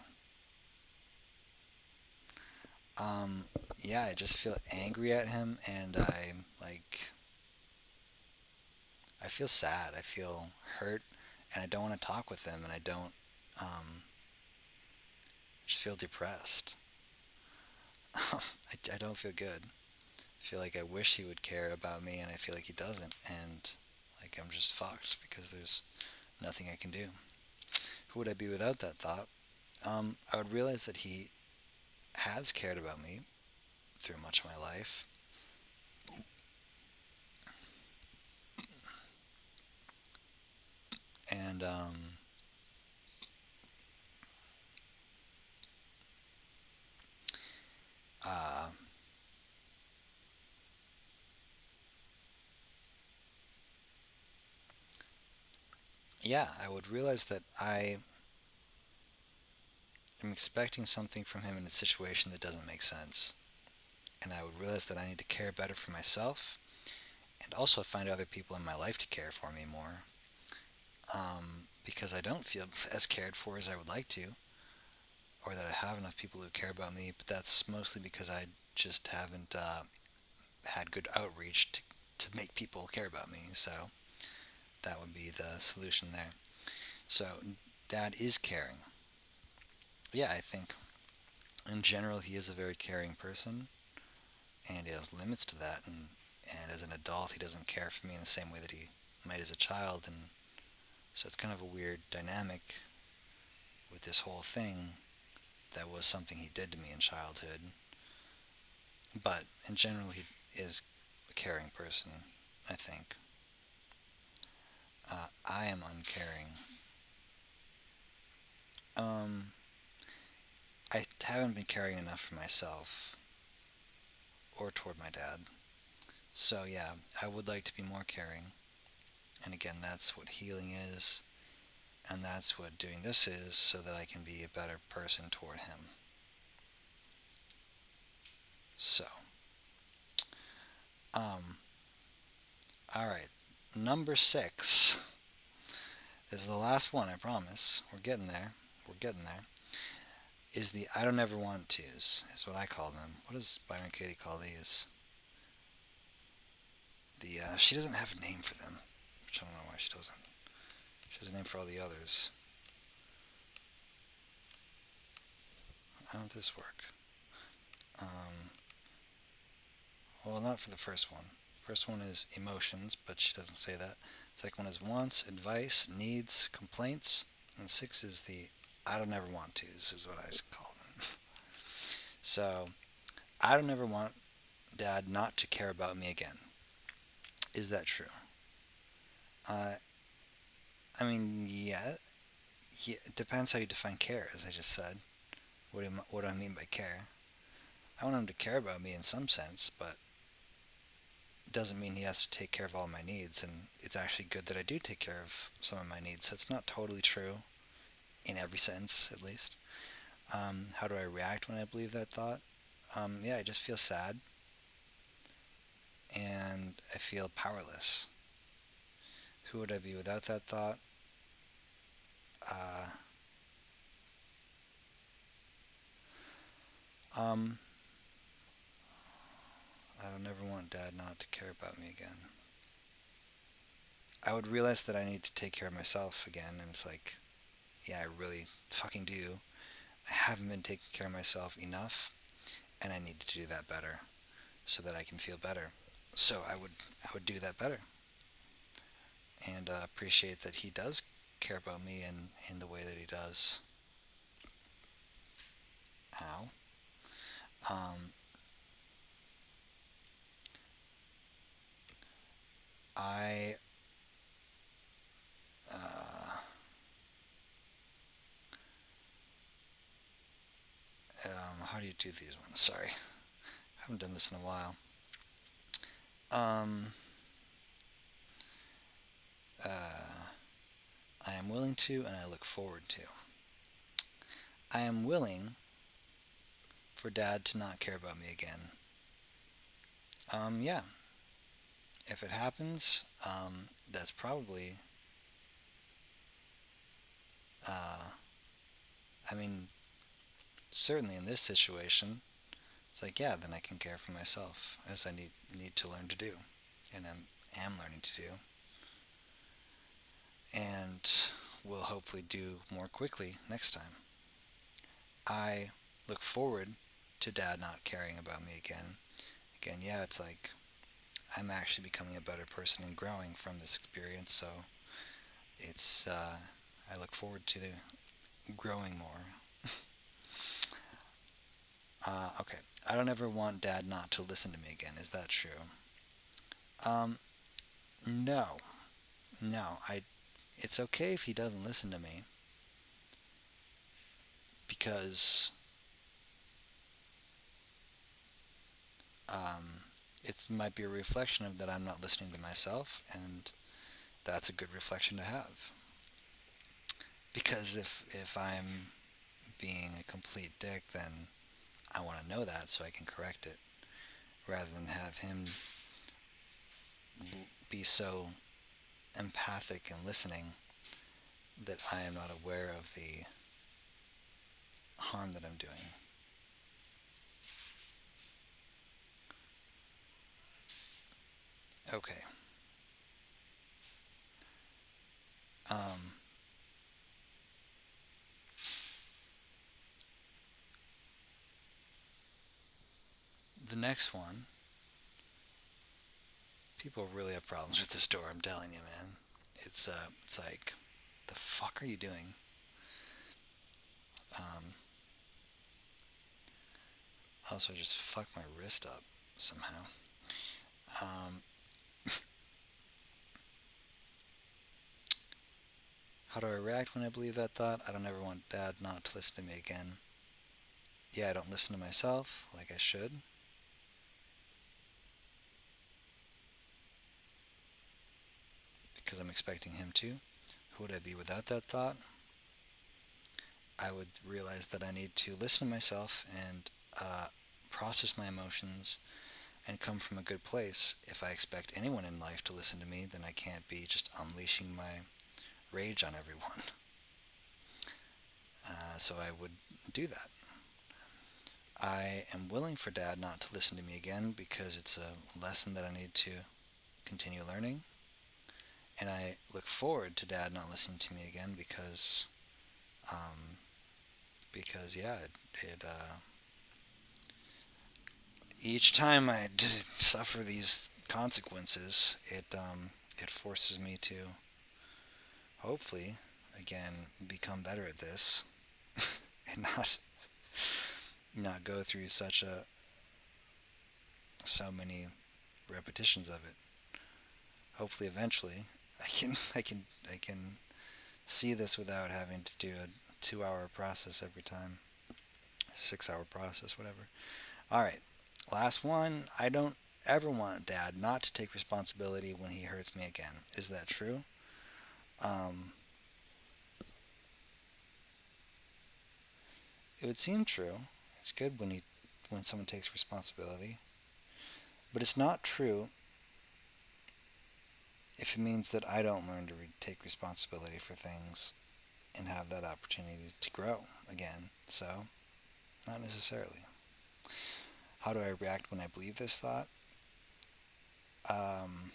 Um, yeah, I just feel angry at him, and I feel sad. I feel hurt, and I don't want to talk with him, and I don't um, just feel depressed. I don't feel good. I feel like I wish he would care about me, and I feel like he doesn't, and like I'm just fucked because there's nothing I can do. Who would I be without that thought? I would realize that he has cared about me through much of my life, and uh, yeah, I would realize that I am expecting something from him in a situation that doesn't make sense, and I would realize that I need to care better for myself, and also find other people in my life to care for me more, because I don't feel as cared for as I would like to, or that I have enough people who care about me. But that's mostly because I just haven't had good outreach to make people care about me. So that would be the solution there. So Dad is caring. Yeah, I think in general he is a very caring person, and he has limits to that. And as an adult, he doesn't care for me in the same way that he might as a child. And so it's kind of a weird dynamic with this whole thing that was something he did to me in childhood. But in general, he is a caring person, I think. I am uncaring. Um, I haven't been caring enough for myself or toward my dad. So yeah, I would like to be more caring. And again, that's what healing is, and that's what doing this is, so that I can be a better person toward him. So, um, all right, number 6 is the last one. I promise. We're getting there. We're getting there. Is the I don't ever want tos, is what I call them. What does Byron Katie call these? She doesn't have a name for them, which I don't know why she doesn't. She has a name for all the others. How does this work? Um, well, not for the first one. First one is emotions, but she doesn't say that. Second one is wants, advice, needs, complaints, and 6 is the I don't ever want tos, is what I just call them. So I don't ever want Dad not to care about me again. Is that true? Uh, I mean, yeah, it depends how you define care, as I just said. What do I mean by care? I want him to care about me in some sense, but it doesn't mean he has to take care of all my needs. And it's actually good that I do take care of some of my needs. So it's not totally true in every sense, at least. How do I react when I believe that thought? Yeah, I just feel sad, and I feel powerless. Who would I be without that thought? Uh, um, I don't ever want Dad not to care about me again. I would realize that I need to take care of myself again, and it's like, yeah, I really fucking do. I haven't been taking care of myself enough, and I need to do that better so that I can feel better. So I would do that better, and appreciate that he does care about me in the way that he does. Ow. Um, I, uh, how do you do these ones? Sorry, I haven't done this in a while. Um, uh, I am willing to and I look forward to. I am willing for Dad to not care about me again. Yeah, if it happens, that's probably, uh, I mean, certainly in this situation, it's like, yeah, then I can care for myself as I need to learn to do, and am learning to do, and will hopefully do more quickly next time. I look forward to Dad not caring about me again. Again, yeah, it's like I'm actually becoming a better person and growing from this experience, so it's I look forward to growing more. Okay, I don't ever want Dad not to listen to me again. Is that true? Um, no, no. It's okay if he doesn't listen to me because um, it might be a reflection of that I'm not listening to myself, and that's a good reflection to have. Because if I'm being a complete dick, then I want to know that so I can correct it, rather than have him be so empathic and listening that I am not aware of the harm that I'm doing. Okay. Um, the next one, people really have problems with this door. I'm telling you, man. It's like, the fuck are you doing? Um, also, just fuck my wrist up somehow. Um, how do I react when I believe that thought? I don't ever want Dad not to listen to me again. Yeah, I don't listen to myself like I should because I'm expecting him to. Who would I be without that thought? I would realize that I need to listen to myself and process my emotions and come from a good place. If I expect anyone in life to listen to me, then I can't be just unleashing my rage on everyone. So I would do that. I am willing for Dad not to listen to me again because it's a lesson that I need to continue learning. And I look forward to Dad not listening to me again um, because yeah, each time I suffer these consequences, it forces me to hopefully again become better at this and not go through so many repetitions of it. Hopefully, eventually, I can see this without having to do a 2 hour process every time, 6 hour process, whatever. All right, last one. I don't ever want Dad not to take responsibility when he hurts me again. Is that true? Um, it would seem true. It's good when someone takes responsibility, but it's not true if it means that I don't learn to take responsibility for things and have that opportunity to grow again. So, not necessarily. How do I react when I believe this thought? Um,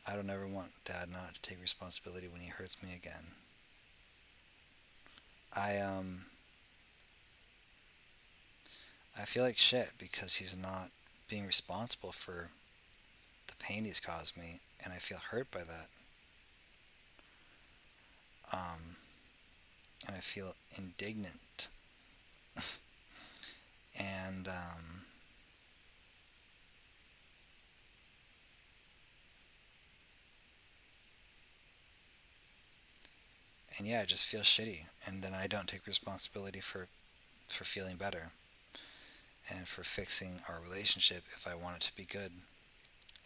I don't ever want Dad not to take responsibility when he hurts me again. I I feel like shit because he's not being responsible for the pain he's caused me, and I feel hurt by that. Um, and I feel indignant. And and yeah, I just feel shitty, and then I don't take responsibility for feeling better and for fixing our relationship if I want it to be good.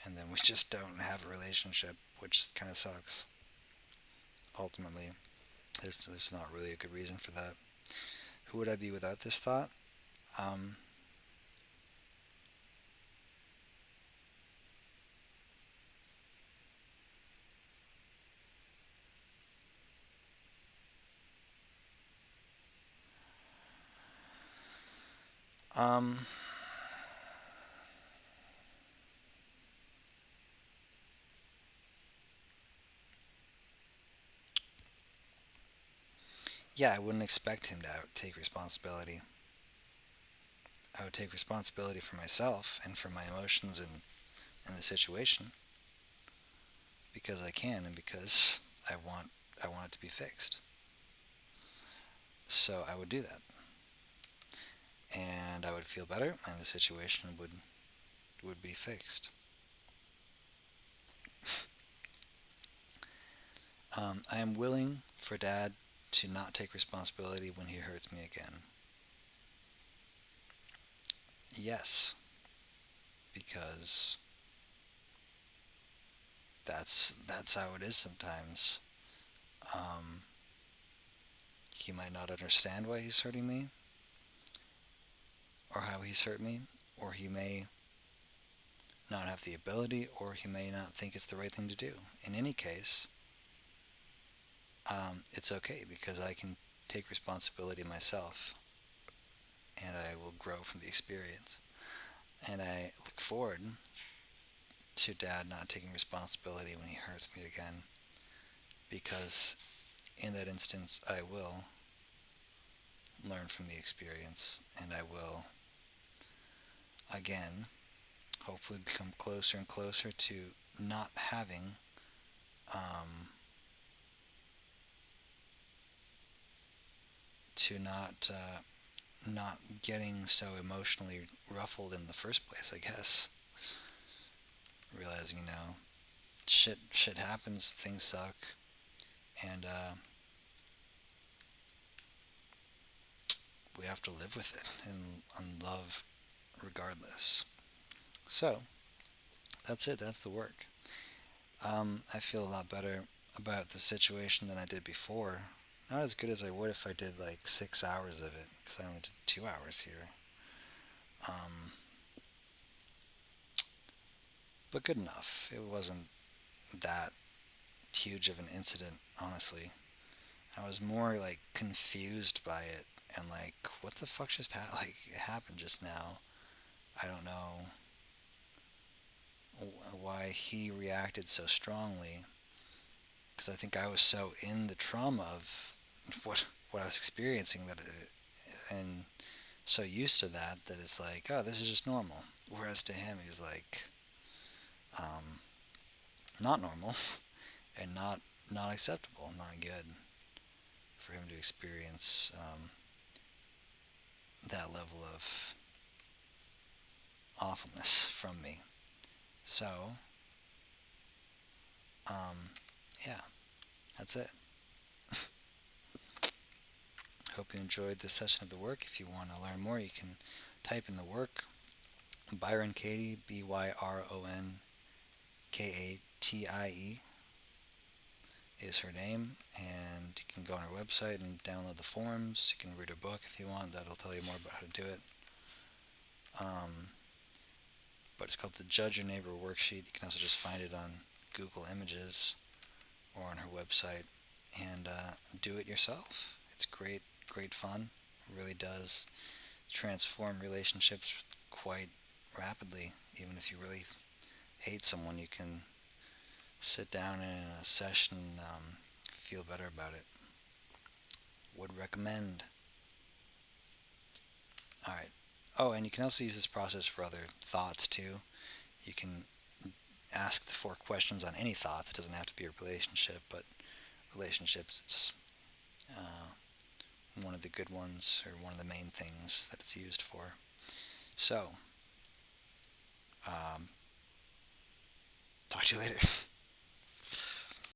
And then we just don't have a relationship, which kind of sucks. Ultimately, there's not really a good reason for that. Who would I be without this thought? Um, um, yeah, I wouldn't expect him to take responsibility. I would take responsibility for myself and for my emotions in the situation because I can and because I want it to be fixed. So I would do that, and I would feel better, and the situation would be fixed. I am willing for Dad to not take responsibility when he hurts me again. Yes, because that's how it is sometimes. Um, he might not understand why he's hurting me or how he's hurt me, or he may not have the ability, or he may not think it's the right thing to do. In any case, it's okay because I can take responsibility myself and I will grow from the experience. And I look forward to Dad not taking responsibility when he hurts me again because in that instance I will learn from the experience and I will again hopefully become closer and closer to not having um, to not getting so emotionally ruffled in the first place, I guess. Realizing, shit happens, things suck, and we have to live with it and love regardless. So that's it. That's the work. I feel a lot better about the situation than I did before. Not as good as I would if I did like 6 hours of it, because I only did 2 hours here. Um, but good enough. It wasn't that huge of an incident, honestly. I was more like confused by it and like, what the fuck just like it happened just now? I don't know why he reacted so strongly because I think I was so in the trauma of what I was experiencing and so used to that it's like, oh, this is just normal. Whereas to him, he's like, um, not normal and not acceptable, not good for him to experience that level of awfulness from me. So, um, yeah, that's it. Hope you enjoyed this session of the work. If you want to learn more, you can type in the work. Byron Katie, BYronKatie, is her name, and you can go on her website and download the forms. You can read her book if you want. That'll tell you more about how to do it. Um, but it's called the Judge Your Neighbor Worksheet. You can also just find it on Google Images or on her website and do it yourself. It's great, great fun. It really does transform relationships quite rapidly. Even if you really hate someone, you can sit down in a session and feel better about it. Would recommend. All right. Oh, and you can also use this process for other thoughts too. You can ask the 4 questions on any thoughts. It doesn't have to be a relationship, but relationships, it's uh, one of the good ones, or one of the main things that it's used for. So, talk to you later.